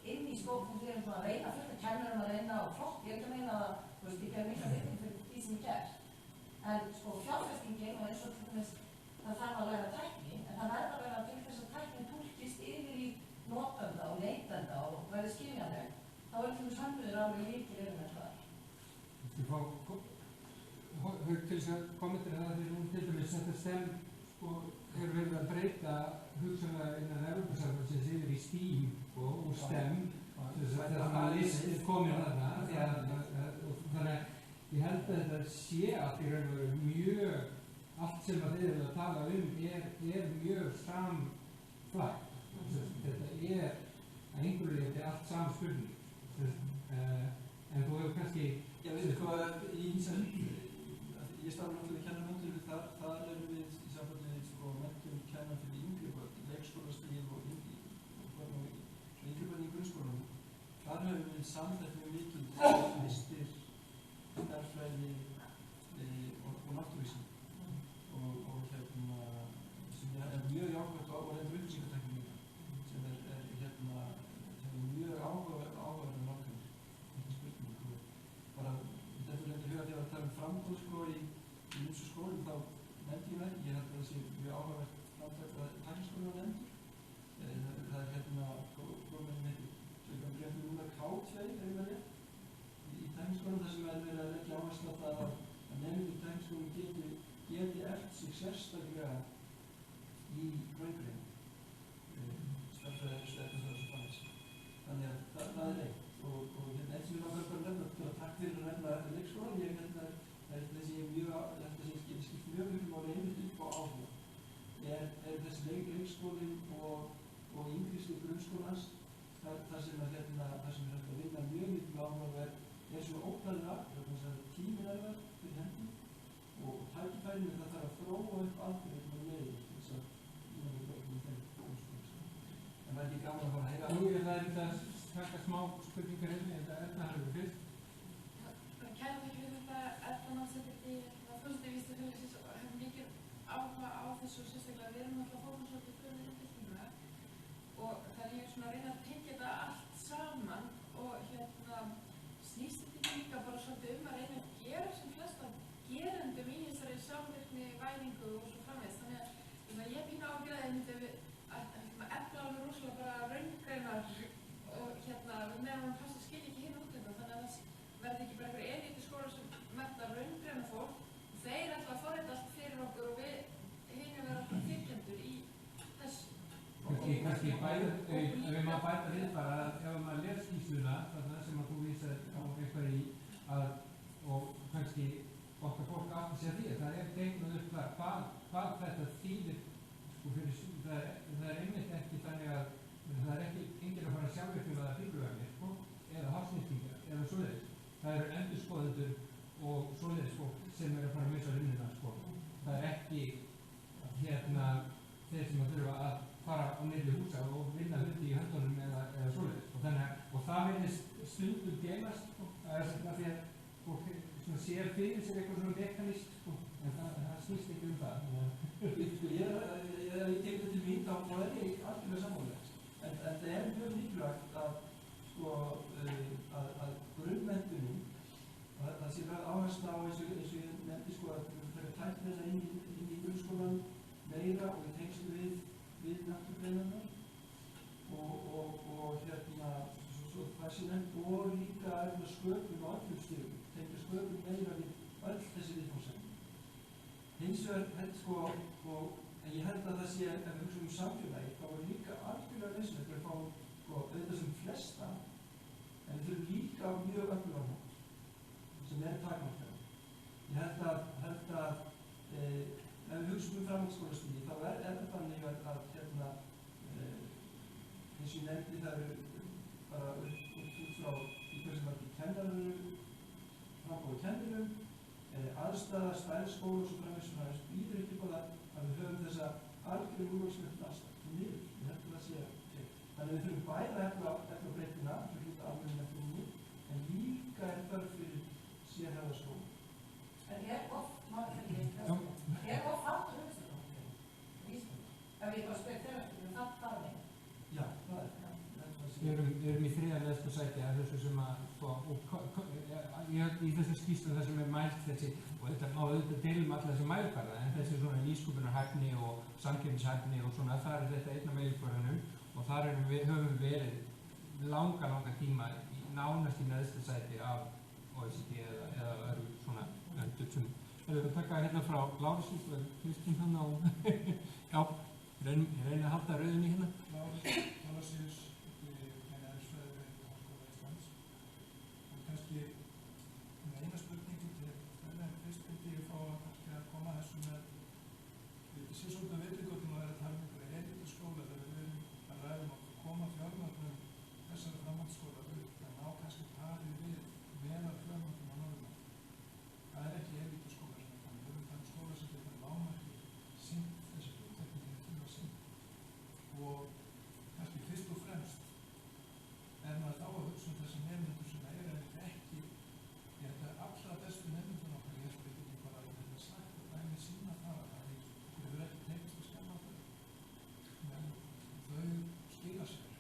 [SPEAKER 4] Inn í skópum við erum svona að reyna, fullt að kennurum að reyna og flott, ég er ekki að meina að, þú veist, ég ger mikla virðing fyrir því sem ég ger. En
[SPEAKER 1] til þess að kommentera það því nú til dæmis þetta STEM sko hefur verið að breyta hugsanlega innan Evrópusambandsins yfir í STEAM og STEM þess að það list er komin þarna þannig að ég held að þetta sé allt í raun og veru mjög allt sem að þeir eru að tala er mjög samflægt þetta er að einhverju leyti allt samspurning en þú hefur kannski
[SPEAKER 3] Já, veistu hvað, ég starfa náttúrulega í kennarmenntunum, þar erum við í sambandi við sko, menntun kennar fyrir yngri börn, leikskólastigið og yngri börn í grunnskólanum. Þar höfum við samþætt mjög mikið listir, stærðfræði og náttúruvísindi og sem er mjög jákvæmt og reyndar upplýsingatækni líka, sem er mjög áhugaverð nálgun. Þetta er reyndar huga þegar að tala framboð sko í ýmsu skólum þá nefndi ég með, ég held að það sé mjög áhugavert framtak að tækniskólinn var nefndur. Það er skólinn heitir, svo ég byrja fyrir núna K2 í tækniskólinn þar sem er verið að leggja áherslu á það að nefndir í tækniskólinn geti eftir sig sérstaklega í raungreinu, stærðfræði, eftir svo fannst. Þannig að það er eitt. Og eins sem ég langar bara að nefna, takk fyrir að nefna leikskólan, ég held að þessi skipt mjög mjög máli einmitt upp á áhuga. Er þessi leikskólinn og yngristu grunnskólans, þar sem er hægt að vinna mjög mikið áhuga er svona óplæðir þannig að tíminn er það fyrir hendi og tækifærinu það þarf að þróa upp aðferðir með leiðir til þess að vinna með þeim grunnskólan. En það er ekki gaman að fara að heyra.
[SPEAKER 1] Jú, það er þetta taka smá spurningar hérna, þetta Erna hefur fyrst.
[SPEAKER 6] Kæra þakka fyrir þetta, Erna náttúrulega í fórstuðvíslu félagsins og hefur mikið áhuga á þessu og sérstaklega við erum alltaf fókusótið fyrir uppbygginguna og þannig ég er svona að reyna að tengja þetta allt saman og snýst þetta líka bara svolítið að reyna að gera sem flesta gerendum í þessari sjálfvirkni væðingu og svo framvegis. Þannig að ég pínu ágjörði að efla alveg rosalega bara raungreinar og meðan hann fannst að skilja ekki hinn út þannig að það verði ekki bara einhver elíti skólar sem mennta raungreina fólk og þeir ætla að forrita allt fyrir okkur og við hinn vera alltaf fylgjendur í þessu.
[SPEAKER 1] Kannski ef maður bæta við bara ef maður les skýrsluna þarna sem að þú vísar á eitthvað í og kannski gott að fólk átti sér því það er teiknað upp hvað þetta þýðir sko fyrir það er einmitt ekki þannig að það er ekki enginn að fara að sjálfvirkjum að fíkluverðir sko, eða hafsnýttingar eða svoleiðis. Það eru endurskoðendur og svoleiðis fólk sem eru að fara að missa vinnuna sko. Það er ekki þeir sem að þurfa að fara á milli húsa og vinna hluti í höndunum eða svoleiðis. Og það virðist stundum gelast sko, því að fólk sér fyrir sér eitthvað svona mekanist sko, en það snýst ekki það.
[SPEAKER 3] Ég tek þetta til mín þá er ég algjörlega sammála. En það er mjög mikilvægt að grunnmenntunin, það sé verið áherslu á eins og ég nefndi sko að við þurfum að tækna þessa inn í grunnskólan meira og í tengslu við náttúrugreinarnar og svo það sé nefnt og líka sköpun og öllum stigum, tengja sköpun meira við öll þessi viðfangsefni. Hins vegar sko en ég held að það sé, ef við hugsaum samfélagi, þá er líka algjörlega nauðsynlegt að fá auðvitað sem flesta, en við þurfum líka mjög öflugan hóp, sem er takmarkaður. Ég held að ef við hugsaum framhaldsskólastigi, þá er það þannig að eins og ég nefndi það eru bara út frá í hversu margir kennarum, framboð kennurum, aðstæða, stærð skóla og svo framvegis býður ekki upp á það að við höfum þessa algjörðu úrvalsmöntun aðstæð niður. Ég held að það sé. Þannig að við þurfum bæði að efla breytina, sem hluta almenna menntuninni, en líka er þörf fyrir sérhæfða skóla.
[SPEAKER 4] En er of fátt hugsunum í Íslandi? Ef ég bara spyr þeirra, það þannig?
[SPEAKER 3] Já, það er.
[SPEAKER 1] Við erum í þriðja neðstu sæti að þessu sem að í þessu skýrslu það sem er mælt þessi og þetta má auðvitað deilum alla þessi mælkvarða en þessi svona nýsköpunarhæfni og samkeppnishæfni og svona það er þetta einna mælkvarðanum og þar höfum við verið langa tíma nánast í neðstu sæti af OECD eða öðru svona löndum sem Það er að taka hérna frá Lárusi, Kristín hann á, já, reyna að halda rauðinni hérna.
[SPEAKER 7] Lárus meina eðlisfræði við Háskóla Íslands. Og kannski eina spurningi til þennan fyrst vildi ég fá kannski að koma þessu með, þetta sé svolítið villigóttum að vera að tala um einhverja elitaskóla þegar við erum að ræða um að koma fjármögnum þessara framhaldsskóla upp að ná kannski parið við meðal fjármögnum á Norðurlandi. Það er ekki elitaskóla sem við erum þannig skóla sem geta lágmarki sýnt þessi hluttekningi tíma sýnt. Og kannski fyrst og fremst er maður þá að hugsa um þessi nefnendur sem er ekki, ég held að allra bestu nefnendur okkar, ég held ekki bara að þetta er sagt og dæmi sína það að það hefur ekki tekist að skemma þau, en þau skila sér.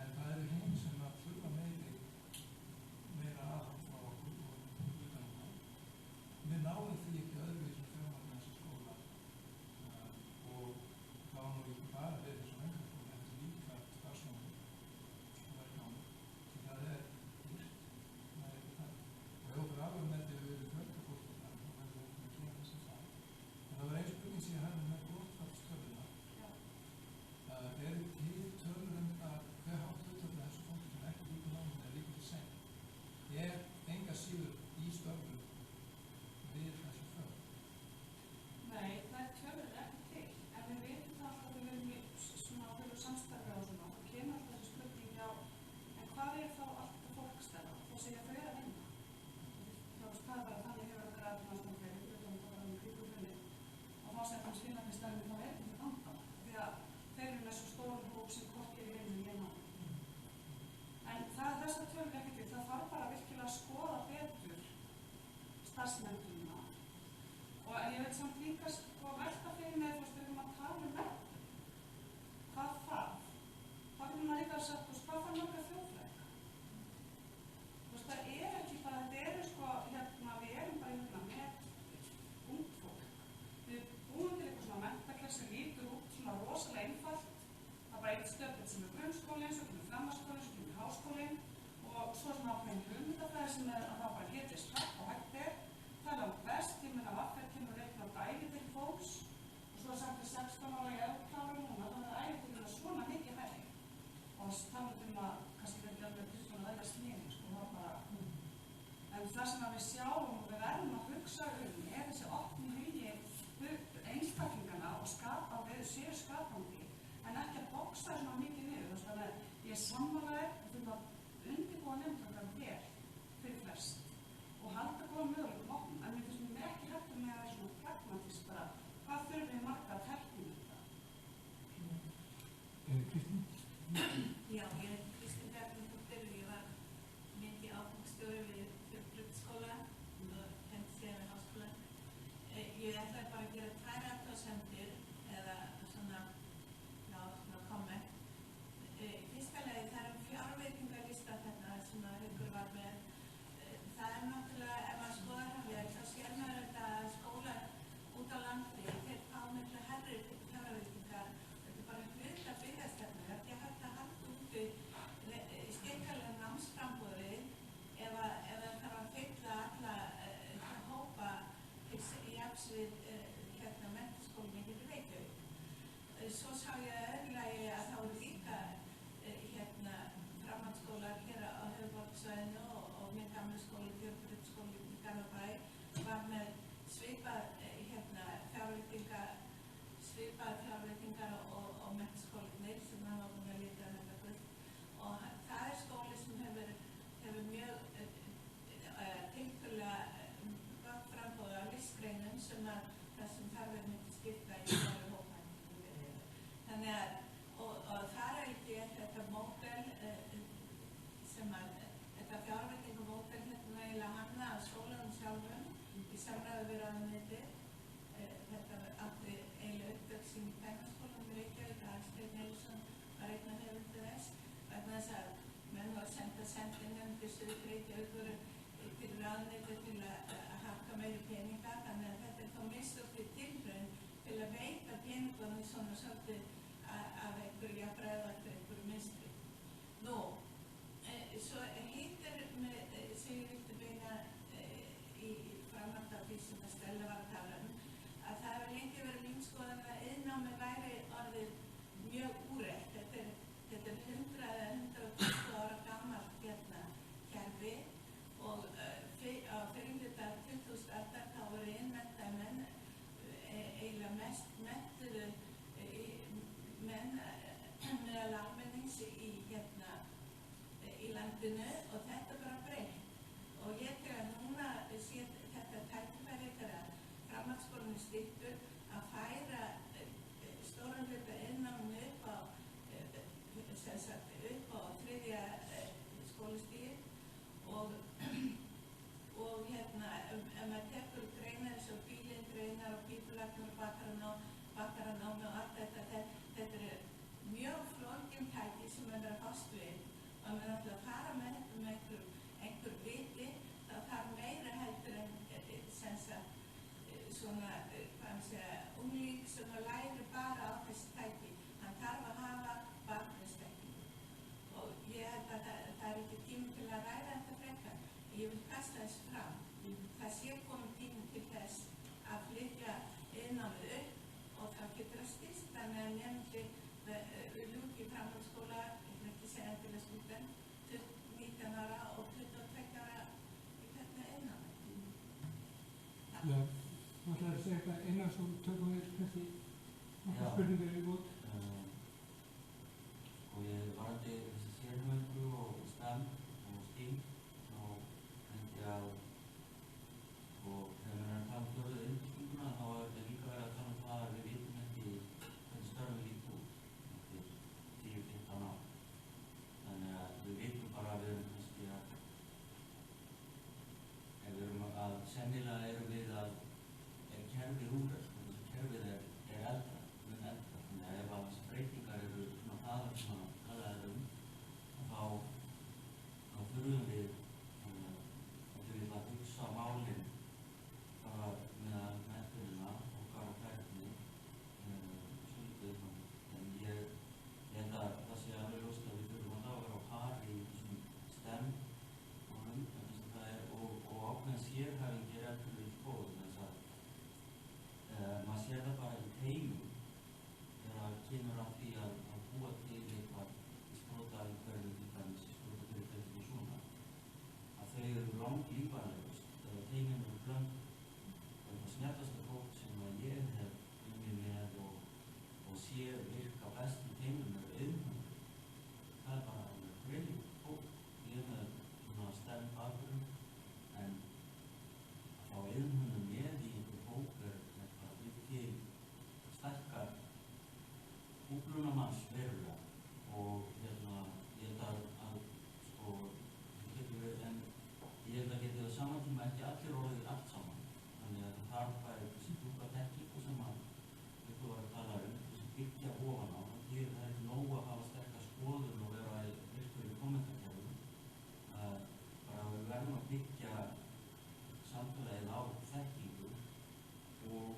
[SPEAKER 7] En það eru hinn sem að þurfa meira aðhald frá okkur og utan á það. Við náðum því ekki öðruvísum fjármagn þessi skóla og þá nú ekki bara við þessum menningarskóla, þetta líka starfsnámi og verknámi, því það er dýrt, það er ekki það. Og ef okkur afurmendi hefur verið fjölgafólki þar, þá verður við að gera þessi það. En það var ein spurning sem ég hefði með brottfallstöluna. Eru til tölur hver hátt hlutfall þessu fólki sem ekki líka námið er líka til seint? Ég er enga síður í störfum við þessu fög.
[SPEAKER 2] Nei, það tölur ekki til, en við veitum það alltaf að við erum í svona ákveðlu samstarfi á svona, þá kemur alltaf þessi spurning á, en hvað er þá allt það fólkstæða? Þá segja þau að vinna. Þá veist það bara þannig hefur það græðið náttúrulega fyrir, utan það var um kvíkurfunni, og þá segja þannig skinnandi stærni þá er þetta andan, því að þeir eru með svo stóru hóp sem hvorki er í vinnum ég ná. En þess að tölur ekki til, það þarf bara virkilega að skoða betur starfsmenntunina. Og ég veit samt líka velta fyrir mig, þú veist, við erum að tala um menntun. Hvað þarf? Það finnum maður líka að sagt, þú veist, hvað þarf marga þjóðfræðinga? Þú veist, það er ekki bara, þetta eru sko, við erum bara með ungt fólk. Við búum til eitthvað svona menntakerfi sem lítur út svona rosalega einfalt. Það er bara eitt stöðbett sem er grunnskólinn, svo kemur framhaldsskólinn, svo kemur háskólinn og svo er svona ákveðin hugmyndafræði sem er að það bara hitist hratt og hægt er. Það er langt best, ég meina vaffir kemur reiknað ævi til fólks og svo er sagt við 16 ára í eðurklárum núna, þannig að ævi til svona mikið hæg. Og það um að kannski verður alveg til svona aðeins snýðing, sko, það bara. En það sem við sjáum og við verðum að hugsa er þessi opni hugi einstaklingana og skapa við séu skapandi, en ekki að boksa svona mikið niður. Þannig að ég er sammálaðir og þurfum að undirbúa nefndunum hér fyrir flest og halda góða möguleikum opnum, en við finnst mér ekki hægt með að það er svona pragmatist bara, hvað þurfum við marga að tekna þetta?
[SPEAKER 1] Kristín?
[SPEAKER 8] Já, ég er Kristín Bjarnadóttir og ég var mikið áfengstjóri við Fjölbrautaskóla og henni síðan við háskóla. Ég ætlaði bara að gera tvær athugasemdir eða svona komment. Fyrsta lagi, það er fjárveitingarlista þarna sem Haukur var með. Það er náttúrulega, ef maður skoðar hann vel, þá sér maður þetta að skólar út á landi, þeir fá miklu herri fjárveitingar. Þetta er bara hluta byggðastefnu. Það er ekki hægt að halda úti skikkalega námsframboði ef það þarf að fylla alla hópa í jafns við menntaskólinn í Reykjavík. Svo sá ég öðrulagi að þá eru líka framhaldsskólar hér á höfuðborgarsvæðinu og minn gamli skóli, Fjölbrautaskóli í Garðabæ, var með svipaðar fjárveitingar og menntaskólinir sem hann var búin að líta þetta gull. Og það er skóli sem hefur mjög tiltölulega gott framboð af listgreinum sem þessum þarfir myndi skipta í stærri hópmæli. Þannig að, og þar er ekki þetta módel sem þetta fjárveitingamódel eiginlega hanna að skólanum sjálfum í samræðu við ráðuneytið. Þetta átti eiginlega uppvöxin í Bændaskólanum í Reykjavík, að Steinn Eilsson var einn af höfundur þess, vegna þess að menn var sendinefndir Suður Reykjavíkur til ráðuneytið til að hakka meiri peninga, þannig að þetta er þá mistöktið tilraun til að veita peningunum svona svolítið af einhverju jafnræðu eftir einhverju mynstri. Nú, svo hittir með sem ég vildi beina í framhald af styttur að færa stóran hluta innnáminu upp á þriðja skólastigið og ef maður tekur greinar eins og bílindreinar og pípulagnar og bakaranámi og allt þetta er mjög flókin tæki sem maður er að fást við og maður ætla að fara með þetta með einhver viti, þá þarf meira heldur en svona, ungling sem að læri bara á þessi tæki. Hann þarf að hafa bakgrunnsþekkingu og ég held að það er ekki tími til að ræða þetta frekar. Ég vil kasta þessu fram. Það sé komið tími til þess að flytja innnámið upp og það getur að styrst þannig að nefndi ljúki í framhaldsskóla, ég vil ekki segja endilega stúdent, 19 ára og 22 ára í þetta innnámið.
[SPEAKER 1] Já, þú ætlaði að segja eitthvað innan svo tökum við kannski nokkar spurningar í bútt.
[SPEAKER 5] Og ég varði þessi sérhæfingu og STEM og STEAM og held ég að og þegar við erum að tala um fjórðu innbygginguna þá er þetta líka verið að tala um það að við vitum ekki hvernig störfum við líka út eftir 10-15 ár. Þannig að við vitum bara að við erum kannski að ef við erum að sennilega erum við að ef kerfið úrreist, þessi kerfið er eldra, mun eldra, þannig að ef að þessi breytingar eru svona hraðar sem að tala þá þurfum við að hugsa málin bara með menntunina okkar og færni svolítið en ég held að það sé alveg ljóst að við þurfum að vera á pari í þessum STEM og ákveðin sérhæfing er eftir í skóla þess að maður sér það bara í teimum þegar það kemur að því að búa til eitthvað í sprótaumhverfi til dæmis í sprótafyrirtæki og svona að þau eru langlífanlegust þegar teimin eru blönd og það snjallasta fólk sem ég hef unnið með og sé virka best í teimum eru auðvitað. Það er bara greið fólk. Ég er með svona STEM bakgrunn en að fá auðvitað með í einhver hóp er eitthvað til sterkar útbrunamanns verulega og ég held að sko en ég held að geti á saman tíma ekki allir orðið allt saman þannig að það þarf bara þessi djúpa tekníku sem að við var að tala þessi byggja ofan á það er ekki nóg að hafa sterkar skoðun og vera virkur í kommentarkerfum bara við verðum að byggja samfélagið á þekkingu og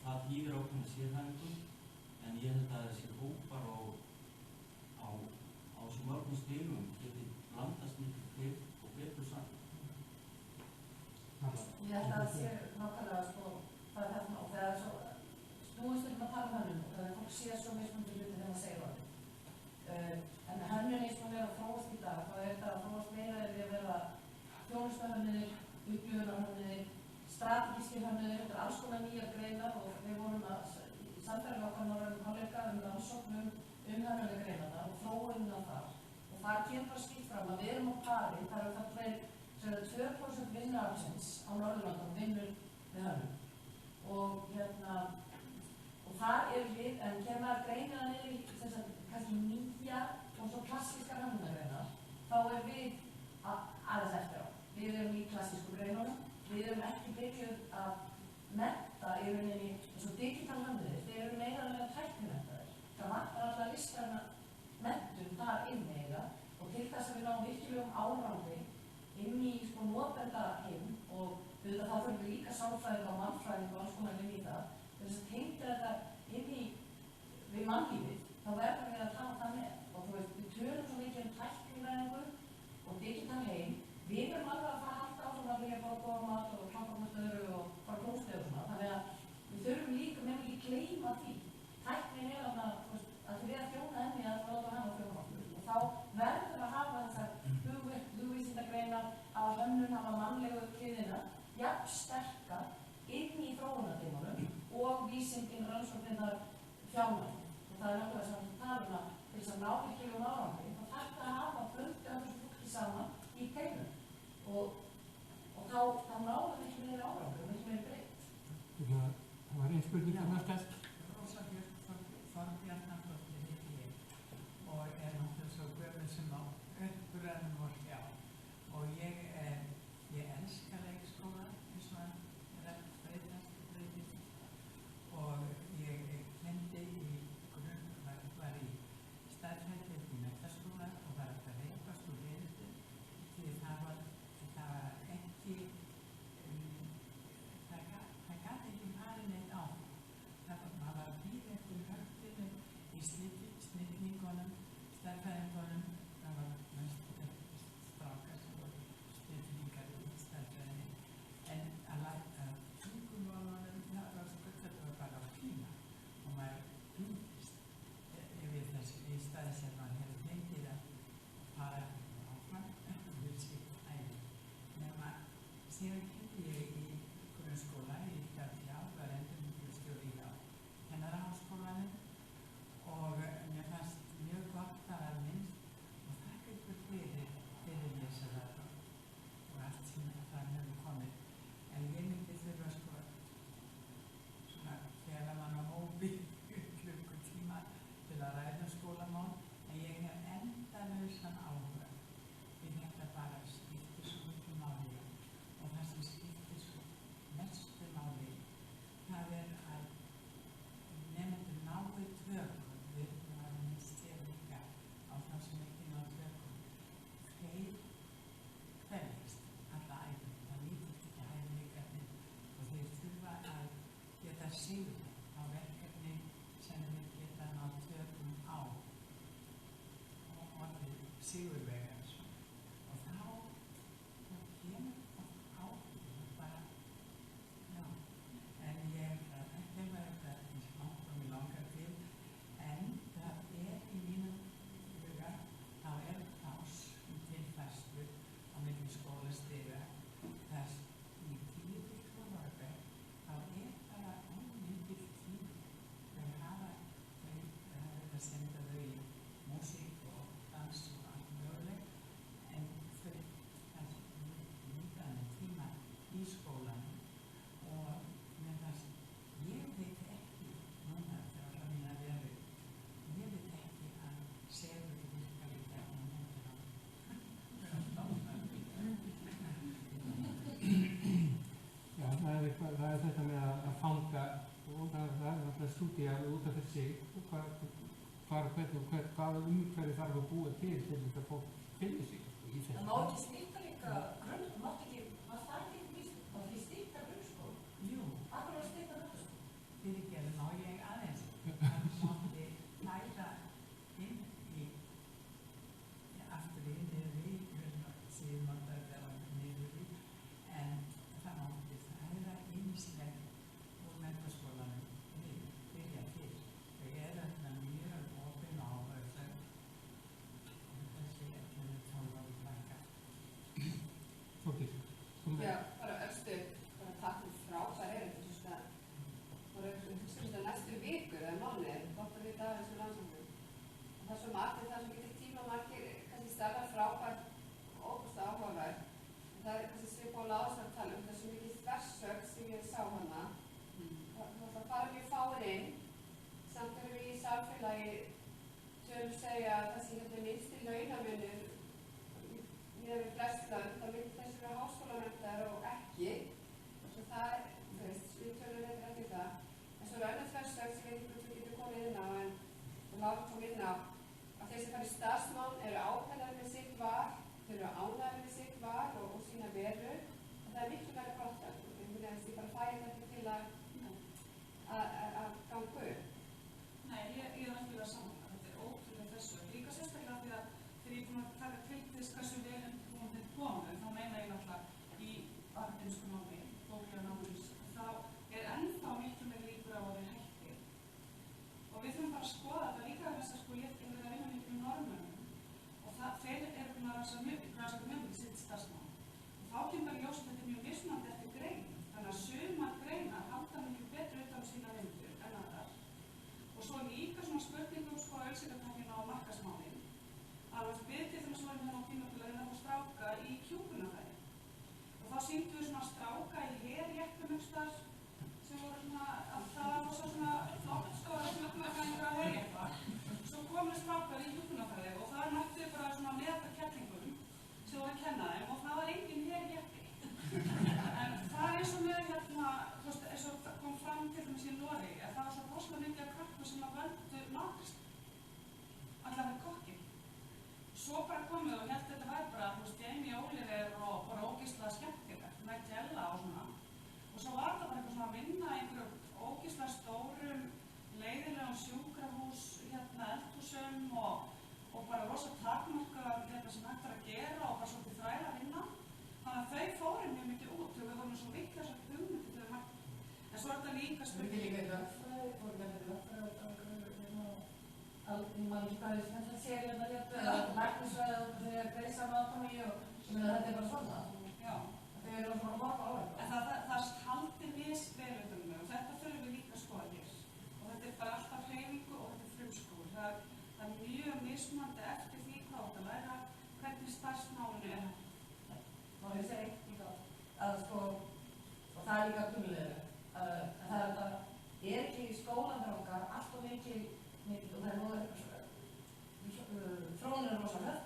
[SPEAKER 5] það þýðir ákveðna sérhæfingu en ég held að þessi hópar á svo mörgum stigum geti blandast mikið kvitt og betur saman.
[SPEAKER 4] Ég held að það sé nákvæmlega sko það er þarna og þegar svo snúist að tala um hönnun og þegar fólk sé svo mismunandi hluti þegar maður segir orðið. En hönnun eins og vera að þróast í dag, þá er þetta að þróast meira við að vera þjónustahönnunir, upplifunarhönnunir, strategískir hönnunir, þetta er alls konar nýjar greinar og við vorum að samfæra okkar norrænum kollega rannsóknum hönnunlega greinarna og þróunina þar. Og það kemur bara skýrt fram að við erum á pari, það eru það 2% vinnuaflsins á Norðurlandum vinnur við hönnun. Og þar erum við, en kemur að greina niður í kannski nýja og svo klassískar hönnunagreinar, þá er við aðeins eftir á. Við erum í klassísku greinunum, við erum ekki byrjuð að mennta í rauninni eins og digital hönnunir, þeir eru meira tæknimenntaðir. Það vantar alltaf listræna menntun þar inni eiga og til þess að við náum virkilegum árangri inn í sko notendaheim og auðvitað þá þurfum við líka sálfræðing og mannfræðing og alls konar inn í það. Þess að tengja þetta inn í við mannlífið, þá verðum við að tala það með. Og þú veist, við tölum svo mikið tæknivæðingu og digital heim. Við erum alveg að fara að halda áfram að vilja bara góða mat og klapparmastöru og bara klóstið og svona. Þannig að við þurfum líka með ekki gleyma því. Tæknin er að við að þjóna henni að láta hann á þjóna okkur. Og þá verðum við að hafa þessar hugvísindagreinar, hafa hönnun, hafa mannlegu hliðina, jafn sterka inn í þróunartímanum og vísindin rannsóknirnar fjármagn. Og það er náttúrulega sem við talum að til þess að ná virkilegum árangri, þá þarf það að hafa bundið að þessu fólki saman í teimum. Og þá náðum við ekki meira árangri og ekki meira breytt.
[SPEAKER 9] síðan kynnti ég í grunnskóla í Fjallgjá, var endurmenningarstjóri hjá Kennaraháskólanum og mér fannst mjög gott að vera minnst og þakka ykkur fyrir lesarar og allt sem það hefur komið. En ég myndi þurfa sko svona fjara mann á hópi klukkutíma til að ræða skólamál, en ég hef endalausan áhuga. Við þetta bara skiptir svo miklu máli og það sem skiptir svo mestu máli, það að nemendur nái tökum. Við varum minnst hér líka á það sem ekki ná tökum. Þeir kveljast alla æfum, það nýtist ekki hæfileikarnir og þeir þurfa að geta sigur á verkefni sem þeir geta ná tökum á og orðið sigurvegar. Og þá kemur það áhuga bara, já, en ég ekki var eitthvað eins langt og mér langar til, en það í mínum huga, þá pláss tilfærslu á milli skólastiga, þess í 10-12 ára bekk, þá bara ómikil tími. Þau hafa verið að senda þau í músík og dans og allt mögulegt, en þau líkaði tíma í skólanum og með það ég veit ekki núna þegar alla mína veru, ég veit ekki að segur virkar í gegnum hendur á.
[SPEAKER 1] Já, það er þetta með að fanga og það er alltaf stúdía út af þessi hvaða umhverfi þarf að búa til þess að fólk finni sig í þessu.
[SPEAKER 4] Það má ekki stýta líka maður þarf ekki víst, það fyrir stýta grunnskóla.
[SPEAKER 9] Jú.
[SPEAKER 4] Akkur að stýta grunnskóla?
[SPEAKER 9] Fyrirgerð má ég aðeins að mátti læra inn í aftur í niður í síðan mátti þetta var niður í, en það mátti læra ýmislegt úr menntaskólanum byrja fyrr. Þau þarna mjög opin á þessu og þessi eftir 12 ára baka.
[SPEAKER 1] Þórdís,
[SPEAKER 10] Já, bara örstu, bara takk fyrir frábær erindi, þú veist að næstu vikur eða mánuðir, gott að vita af þessu rannsóknum. Það er svo margt, það er svo mikið tímamarkir, kannski starfar frábært og óbúslega áhugaverð. Það er kannski svipað á Lárus að tala það er svo mikið þversögn sem ég sá hana. Það fara mjög fáir inn, samt erum við í samfélagi tölum segja að það sé minnsti launamunur miðað við flest lönd, þá myndi þessi vera háskólamenntaðir og ekki. Svo það er, þú veist, við tölum þetta ekki það. En svo er önnur þversögn sem ég veit ekki getur komið inn á, en Lárus kom inn á, að þeir sem fara í starfsnám eru ákveðnar með sitt val, þau eru ánægðir með sitt val og sína veru. Og það er miklu verið gott að, ég bara fæði þetta til að ganga upp.
[SPEAKER 2] Nei, ég er alveg saman. Þetta er ótrúlega þessu. Líka sérstaklega því að þegar ég er búin að taka kritis hversu vel undirbúin þeir komu, þá meina ég náttúrulega í akademísku námi, bóklega námi, þá er ennþá miklu meiri líkur á að þeir hætti. Og við þurfum bara að skoða þetta líka þess að sko ég er að vinna miklu normunum og þeir eru búin að rannsaka mjög mikið sitt starfsnám. Og þá kemur bara ljóst að þetta er mjög mismunandi eftir grein. Þannig að sumar greinar halda miklu betur utan sína vindur en aðrar. Og svo líka svona spurningum sko auðsýkartækina og markaðsmálin. Alveg við til þess að varum hérna á tímabili að reyna að fá stráka í hjúkrunarfræði. Og þá sýndum við svona stráka í herjeppum einhvers sem voru svona, það var svona flott sko að hjúkrunarfræðingar að herjeppa. Svo komið strákar í hjúkrunarfræði og það mættu við bara svona með þetta kettlingum sem voru að kenna þeim og það var engin herjeppi. En það er eins og með hérna, þú veist, eins og kom fram til dæmis í Noregi að það var svo rosalega mikið af krakkar sem að völdu matrist. Allar með kokkinn. Svo bara komið og held þetta væri bara, þú veist, Jamie Oliver og bara ógeðslega skemmtilegt, Nigella og svona. Og svo var það bara eitthvað svona að vinna í einhverjum ógeðslega stórum, leiðilegum sjúkrahús, hérna, eldhúsum og bara rosa takmarkað þetta sem hægt að gera og bara svolítið þræla að vinna. Þannig að þau fóru mjög mikið út og við vorum svo mikið þessar hugmyndi til þau mættu. En svo er þetta líka spurning.
[SPEAKER 4] Það er líka lögfræði, fóru verið lögfræði ég man ekki hvað þetta séri hérna réttu eða læknisfræði og þegar greisa anatomy og þetta er bara svona.
[SPEAKER 2] Já.
[SPEAKER 4] Þau eru svona er líka kunnulegilegt. En það er þetta, ekki í skólanir okkar allt of mikil, og það er þróunin er rosa höll,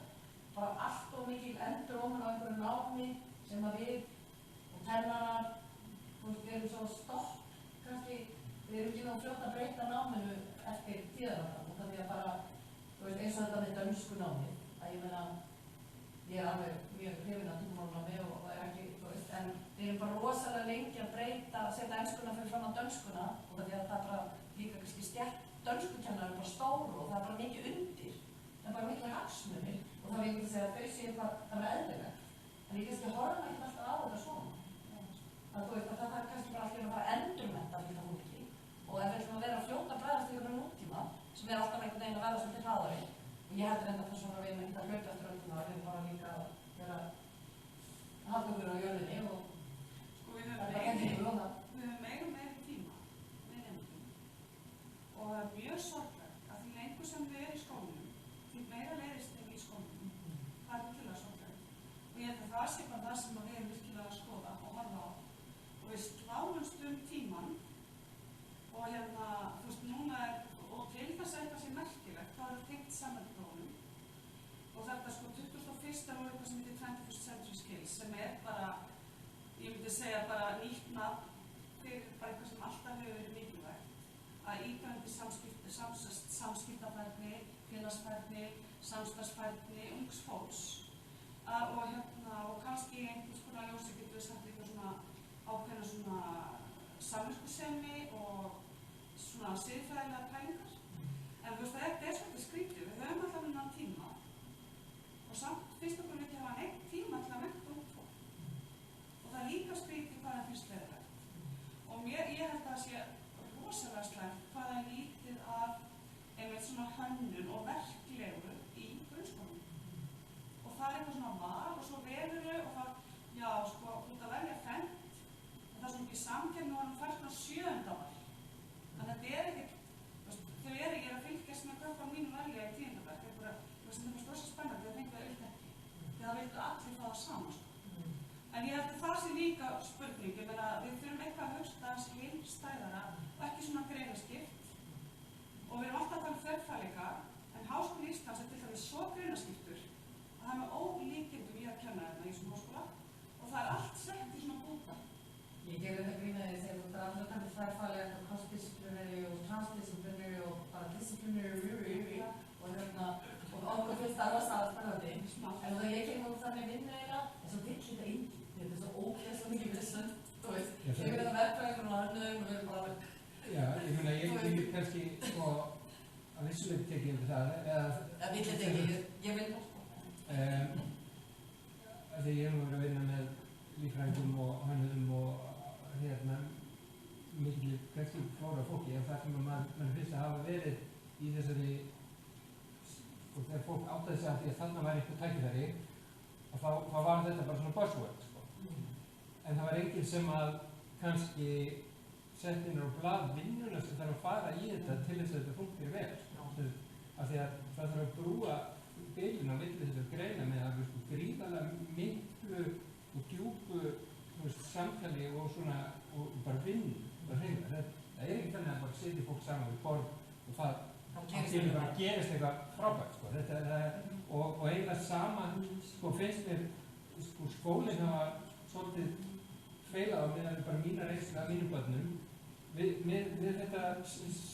[SPEAKER 4] bara allt of mikil endurómur á einhverju námi sem að við og kennarar, við erum svo stopp, kannski, við erum ekki náttúrulega fljótt að breyta náminu eftir tíðarvartan, og það er bara, eins og þetta með dönsku námi, að ég meina, ég er alveg mjög hrifin af tungumálanámi og það er ekki, en við erum bara rosalega lengi að breyta, að setja enskuna fyrir fram á dönskuna, og það er bara líka kannski stjætt dönskukennar er bara stóru og það er bara mikið undir, það er bara mikið hagsmunir og það er einhvern veginn að segja að þau séu bara eðlilegt, en ég kannski horfa ekki alltaf á þetta svona, að þú veist að það er kannski bara allir að fara endurmennta af þetta fólki og ef við ætlum að vera fljóta að bregðast ykkur nútíma sem er alltaf einhvern veginn að verða svolítið hraðari og ég heldur enda þess að við erum ekki að hlaupa eftir öllum það, við erum bara líka að vera að halda okkur á jörðinni og
[SPEAKER 2] við höfum meira tíma með nefndum og það er mjög sorglegt að því lengur sem við erum í skólanum því meira leiðist þeim í skólanum það er virkilega sorglegt og ég held að það sé bara það sem við erum virkilega að skoða og horfa á og við sláumst tímann og þú veist núna og til þess að eitthvað sé merkilegt það er tengt samhættuprófunum og þetta 21. er eitthvað sem heitir 21st Century Skills sem er bara ég myndi segja bara nýtt nafn fyrir bara eitthvað sem alltaf hefur verið mikilvægt að íbyrjandi samskiptafærni, félagsfærni, samstarfsfærni, ungs fólks og kannski einhvers konar ljósi getur við sagt eitthvað svona ákveðna svona samviskusemi og svona siðfræðilega pælingar en þú veist þetta er svolítið skrítið, við höfum alltaf innan tíma og samt finnst okkur ekki að hafa neitt tíma til að mennta út fólk og það er líka skrítið hvað það finnst leðilegt og ég held að það sé rosalega slæmt hvað það er lítið af einmitt svona hönnun og verklegu í grunnskólanum og það er eitthvað svona val og svo veluru og það, já sko, út að velja fennt en það er svona ekki samkeppni og hann fær svona 7. val þannig að þetta er ekki, þau eru ekki að fylgjast með hvað mínu velja í 10. bekk eitthvað sem er rosa spennandi að fengja það auðvitað ekki því það viltu allir fá það saman sko. En ég held að það sé líka spurning, ég meina við þurfum eitthvað að hugsa þessi heilstæðara og ekki svona greinaskipt og við erum alltaf að tala um þverfræðleika en Háskóli Íslands er til dæmis svo greinaskiptur að það er með ólíkindum í að kenna þetta í þessum háskóla og það er allt sett í svona búta.
[SPEAKER 4] Ég ger þetta grínaði þegar þú ert alltaf kannski þverfræðlega og cross-disciplinary og transdisciplinary og bara disciplinary og okkur finnst það rosalega spennandi en þegar ég kemur út þannig vinnu eiginlega en svo vill þetta inn þetta er svo ógeðslega mikið vissun þú veist, ég vil þetta verka einhvern veginn og við erum bara
[SPEAKER 1] Já, ég meina, ég vil kannski sko að vissulega tekið um það
[SPEAKER 4] Það vill þetta ekki, ég vil
[SPEAKER 1] Þegar ég hef verið að vinna með líffræðingum og hönnuðum og mikil kannski flóra fólki en það sem mann finnst að hafa verið í þessari sko þegar fólk áttaði sig að því að þarna væri eitthvað tækifæri og þá var þetta bara svona buzzword sko. En það var enginn sem að kannski sett inn á blað vinnuna sem þarf að fara í þetta til þess að þetta funkar vel af því að það þarf að brúa bilin á milli þessar greina með að gríðarlega miklu og djúpu samtali og svona og bara vinn það er ekki þannig að bara setja fólk saman við borð og það gerist eitthvað frábært sko. og eiginlega saman sko, finnst mér sko, skólinn hafa svolítið feilað á meðan bara mína reynslu af mínum börnum við þetta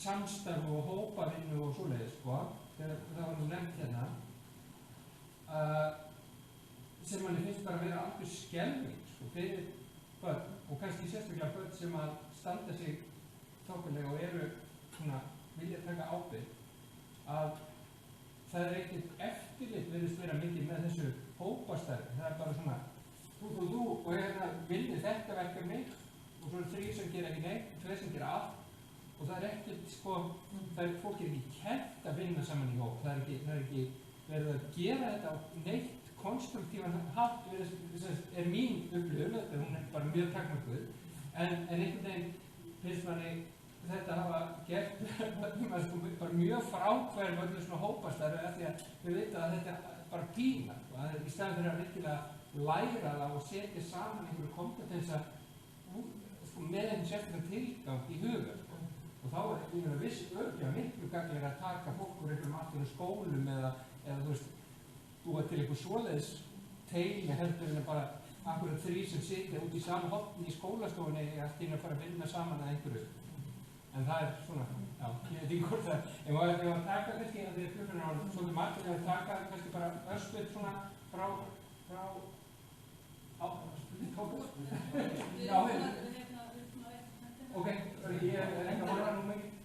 [SPEAKER 1] samstarf og hópavinnu og svoleiðis sko, þegar það var nú nefnt hérna sem manni finnst bara að vera alveg skelfing sko, fyrir börn og kannski sérstaklega börn sem að standa sig þokkulega og eru svona vilja taka ábyrgð að það er ekkert eftirlit virðist vera mikið með þessu hópastarfi, það er bara svona þú og ég vilja þetta verkefni og svo er 3 sem gera ekki neitt, 2 sem gera allt og það er ekkert sko, fólk er ekki kennt að vinna saman í hóp, það er ekki verið að gera þetta á neitt konstruktívan hátt er mín upplifun, hún er bara mjög takmörkuð en einhvern veginn finnst manni þetta hafa gert bara mjög frákvæðum öllu svona hópastarfi af því að við veitum að þetta er bara pína og það er í staðan fyrir að virkilega læra það og setja saman einhverju kompetensa með sérstaklega tilgang í huga, sko. Og þá er ég meina viss örgja miklu gagnilega að taka fólk úr einhverjum allir skólum eða þú veist, búa til einhver svoleiðis teymi heldur en bara akkurat 3 sem sitja út í sama hotni í skólastofunni allt inn að fara að vinna saman að einhverju. En það er svona, já, ég veit ekki hvort það, ef maður taka kannski að því að klukkan er svolítið margir að taka kannski bara östuð svona frá já, ok, ég er ekki að horfa nú mikið.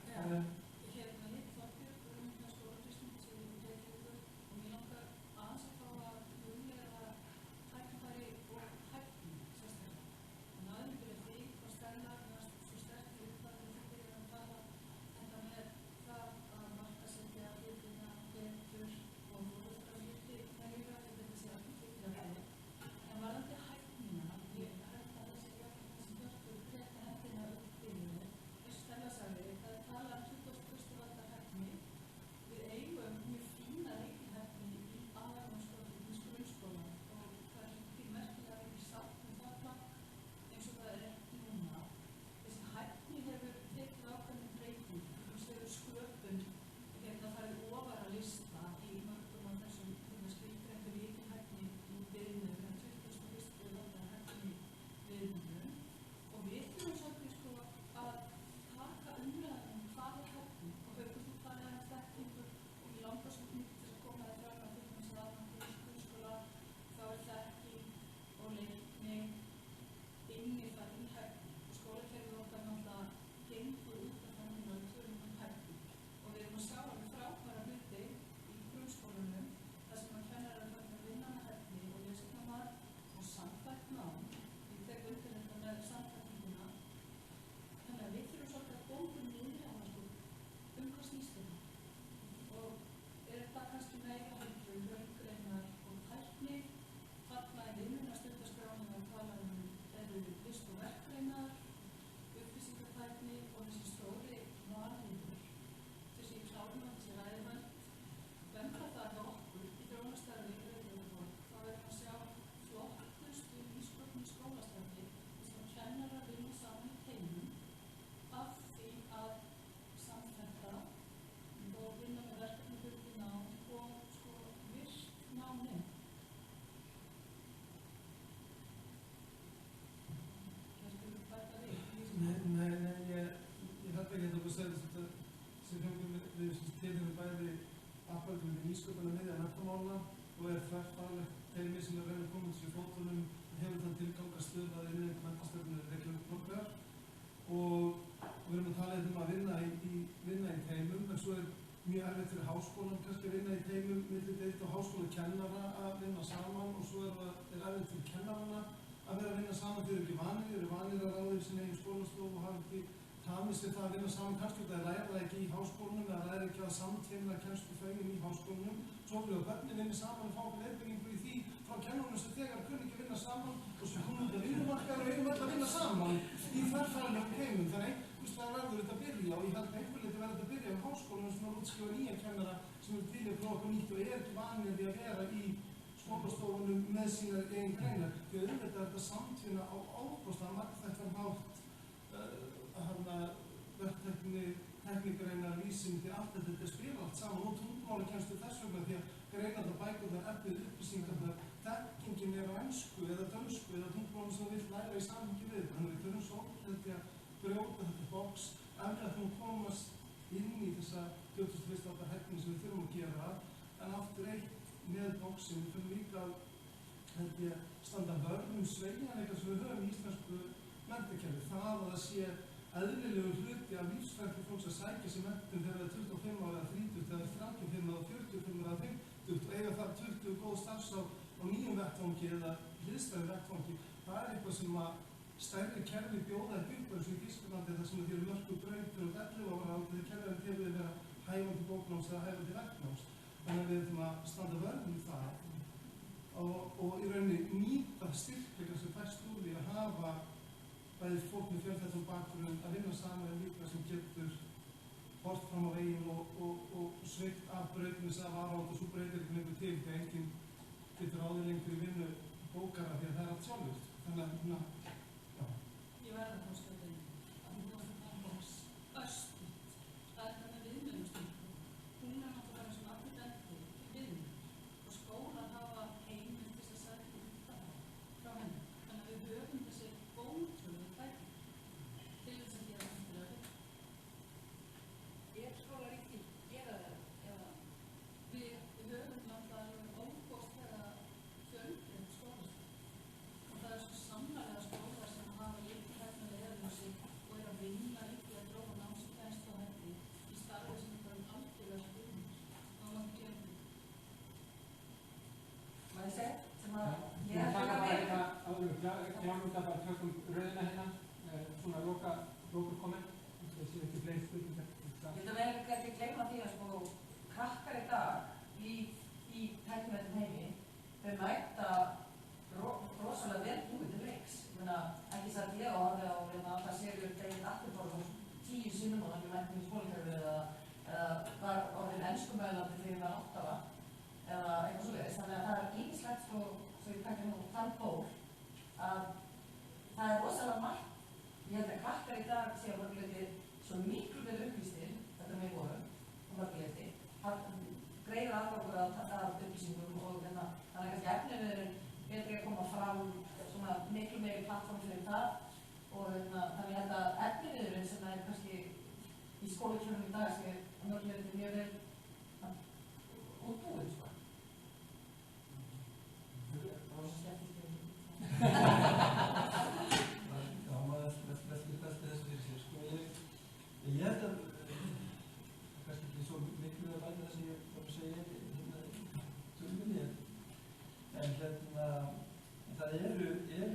[SPEAKER 7] Nýsköpunarmiðja menntamála og er þverfaglegt teymi sem er reyna að koma þessu fótunum hefur þann tilgang að stuðla að innleiðing menntastefnu Reykjavík borgar og við erum að tala að vinna í teymum en svo er mjög erfitt fyrir háskólan kannski að vinna í teymum milli deild og háskólakennara að vinna saman og svo er erfitt fyrir kennarana að vera að vinna saman þegar ekki vanir að ráða í sinni eigin skólastofu og hafa ekki tamið sér það að vinna saman kannski það læra það ekki í háskólanum eða læra ekki að samtvinna kennslufögin í háskólanum svo fyrir að börnin vinna saman og fá leiðbeiningu í því frá kennarunum sem þegar kunni ekki vinna saman og svo komum við að vinnumarkaður og eigum öll að vinna saman í þverfæðanlegum heimum þannig það verður þetta að byrja og ég held að einhver leyti verður þetta að byrja á háskólanum sem er útskrifa nýja kennara sem er til að prófa okkur nýtt og er ekki vanið því að vera í skólastofunum með sínar eigin greinar því að þetta er þetta samtvinna á ábúrslega margþættan hátt verktekni, tekníkgreinar, vísindi, allt þetta spila allt saman og tungumáli kemstu þess vegna því að greinarnar, bækurnar, efnið, upplýsingarnar, þekkingin er á ensku eða dönsku eða tungumáli sem þú vilt læra í samhengi við þetta. Þannig við þurfum svo ótrúlega að brjóta þetta box ef að þú komast inn í þessa 2001. aldar hætni sem við þurfum að gera en aftur eitt með boxin við þurfum líka að standa vörnum sveigjanleika sem við höfum í íslensku menntakerfi. Það að það sé eðlilegur hluti af lífsferðli fólks að sækja sér menntun þegar það er 25 ára eða 30 eða 35 eða 45 eða 50 og eiga þar 20 góð starfsár á nýjum vettvangi eða hliðstæðu vettvangi. Það er eitthvað sem að stærri kerfi bjóða upp eins og í Þýskalandi þar sem þér mörgu brautir og 11 ára þegar kerfið til að vera hæfandi bóknáms eða hæfandi verknáms. Þannig að við þurfum að standa vörðum í það og í rauninni nýta styrkleika sem fæst úr því að hafa bæði fólk með fjölþættum bakgrunn að vinna saman líka sem getur hort fram á veginn og sveitt af brautinu sem það var átt og svo breytir ekki nefnir til því að enginn getur áður lengur í vinnu bókara því að það er allt sjálfur. Þannig að, já.
[SPEAKER 4] Ég verða þá stöðið.
[SPEAKER 1] loka komment, þessi ekki fleiri spurningar.
[SPEAKER 4] Ég held að við hefum ekki gleyma því að sko krakkar í dag í tæknivættum heimi, þau mæta rosalega vel búið til leiks. Ég meina, ekki satt ég og horfði á alltaf seriur David Attenborough 10 sinnum og þannig mættum í skólakerfið eða var orðin enskumælandi þegar ég var 8 ára eða eitthvað svoleiðis. Þannig að það er ýmislegt svo ég takki nú þann ból að það er rosalega margt. Ég held að krakkar í dag sé að mörguleiti svo miklu vel upplýstir, þetta við vorum, og mörguleiti, greiður aðgangur að upplýsingum og þannig að kannski efniviðurinn betri að koma fram svona miklu meiri plattform fyrir það og þannig ég held að efniviðurinn sem er kannski í skólakerfinu í dag sé að mörguleiti mjög vel útbúið, sko. Það var svo skemmtilegt.
[SPEAKER 3] Já, maður velti þessu fyrir sér, sko. Ég held að, kannski ekki svo miklu að bæta það sem ég var að segja tölunni, en það eru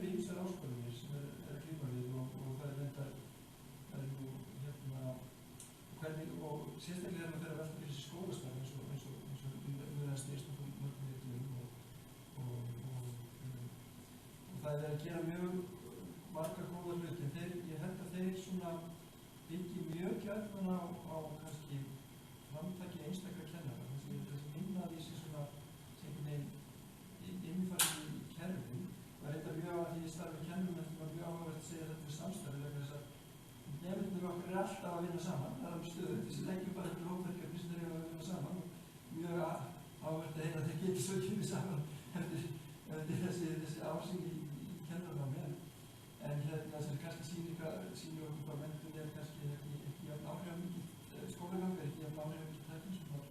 [SPEAKER 3] ýmsar áskorunir sem að glíma við og það er reyndar, það er nú, hvernig, og sérstaklega þegar maður fer að velta fyrir sér skólastarf eins og umræðan snýst og mörgum vitum og það er að gera mjög margar góða hluti, en ég held að þeir svona byggi mjög gjarnan á kannski framtaki einstakra kennara, þessi minnaði sem svona einhvern veginn innfærið í kerfin og reynda mjög að því ég starfi kennurum eftir maður mjög áhugavert að segja þetta samstarfi vegna þess að nefnirnir okkar alltaf að vinna saman, það er alveg stöðugt, þessi leggjum bara til hópverkefni sem þeir eru að vinna saman og mjög áhugavert að heyra að þeir geti svo kynni saman eftir þessi ásýn í kennaranámi en sem kannski sýnir okkur hvað menntun er kannski ekki jafn áhrifamikið skólagangur, ekki jafn áhrifamikið tækni sem var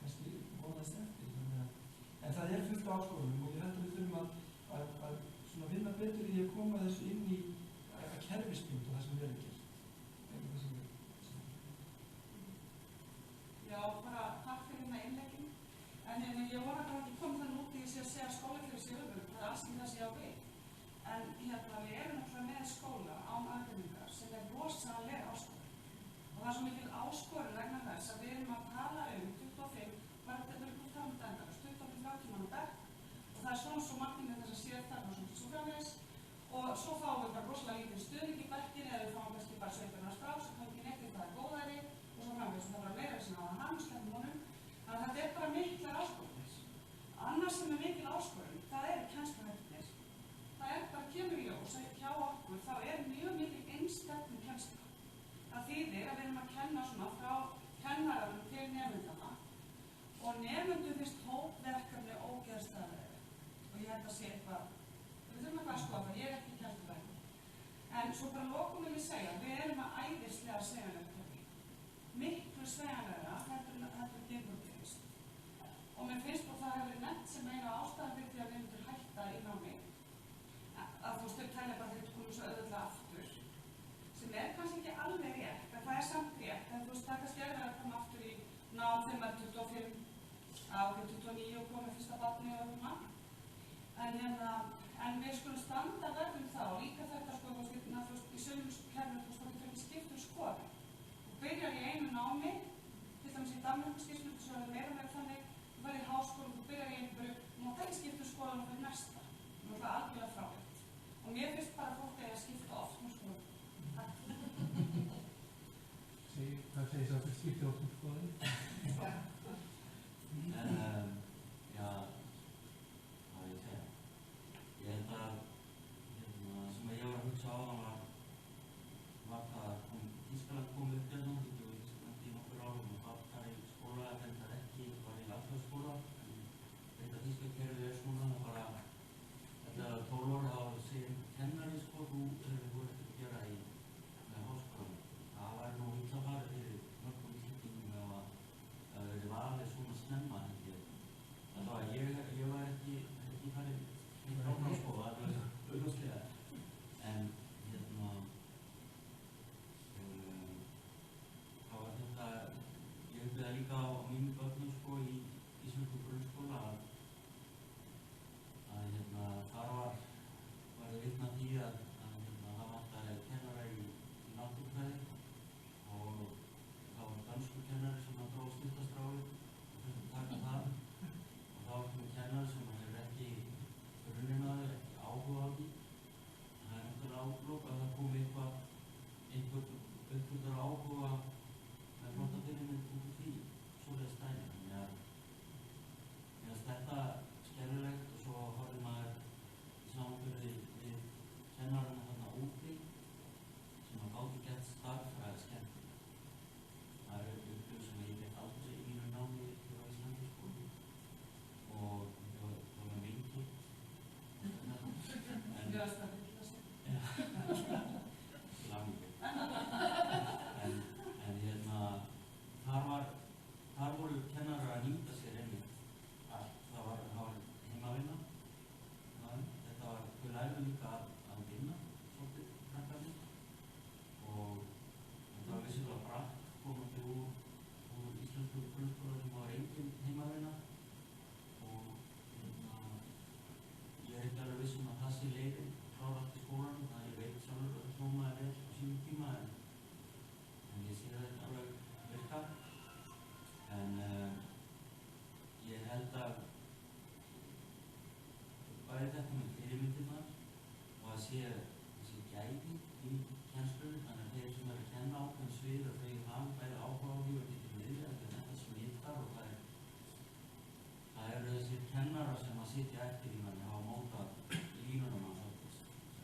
[SPEAKER 3] kannski vonast eftir. En það er fullt áskorunum og ég held að við þurfum að svona vinna betur í að koma þessu inn í að kerfisbund og það sem við erum gert.
[SPEAKER 2] Já, bara takk fyrir innleggin. En ég vona að ekki koma þannig út í að segja skólakerfið sé öfur, það er alls ekki það sem ég á við. En við erum náttúrulega með skóla án aðgreiningar sem er rosalega áskorun. Og það er svo mikil áskorun vegna þess að við erum að tala 25, bara þetta er út fram dæmar, 25-30 manna bekk og það er svona svo margir með þess að séð þarna og svona svo framvegis og svo fáum við bara rosalega lítið stuðning í bekkin eða við fáum kannski bara 17 strá sem kom ekki neitt það er góðæri og svo framvegis og það var meira sem hafa hamslega honum. Þannig að þetta er bara miklar áskorunir. Annars sem er mikil áskorun, það eru kennsluhættir. Það er bara kemur í ljós hjá okkur, þá er mjög mikil einstefnu kennsla. Það þýðir að við erum að kenna svona frá kennaranum til nemyndana og nemyndum finnst hópverkefni ógeðslega og ég held að sé eitthvað, við þurfum eitthvað að skoða það, ég er ekki kennslufræðingur. En svo bara lokum vil ég segja, við erum að æðislega sveigjanlega kerfi. Miklu sveigjanlegra, þetta er gengur. Og mér finnst og það hefur verið nefnt sem eina ástæðan fyrir því að við myndir hætta í námi að þú veist, þau telja bara þegar þú komur svo auðvitað aftur sem er kannski ekki alveg rétt, en það er samt rétt, en þú veist, það kannski er að koma aftur í nám þegar maður 25 á 29 og komið fyrsta barni og öðrum en við skulum standa verðum þá, líka þetta sko, þú veist, í sögum kerfinu, þú veist, ekki skiptur skoði og byrjar í einu námi, til dæmis í Danmörku skiptur, svo er það meira þannig, þú verður í háskóla, þú byrjar í einhverju, þú mátt ekki skiptur skoðan fyrir næsta, þú er algjörlega frábært. Og mér finnst bara fólk að skipta oft með skoðan.
[SPEAKER 1] Hvað segir það fyrir skipta oft með skoðan?
[SPEAKER 5] Já, hvað ég segja? Ég held að sem ég var að hugsa á var það að Þýskaland kom upp hérna og Þýskaland í nokkur árum og var þar í skóla en það ekki var í landslagsskóla en þetta þýska kerfið er svona bara þetta 12 ára á sig kennari sko þú voru ekki að gera í háskólanum. Það var nú illa farið fyrir mörgum íslendingum ef að það verið valið svona snemma held ég. Það var ég var ekki farið í frámnámsskóla, það var auðvitað en það var þetta, ég hugði það líka á mínu börnum sko í íslensku grunnskóla að þar var ég vitna því að það ræði þetta með fyrirmyndirnar og að sé gæði í kennslunni, þannig að þeir sem eru að kenna ákveðin svið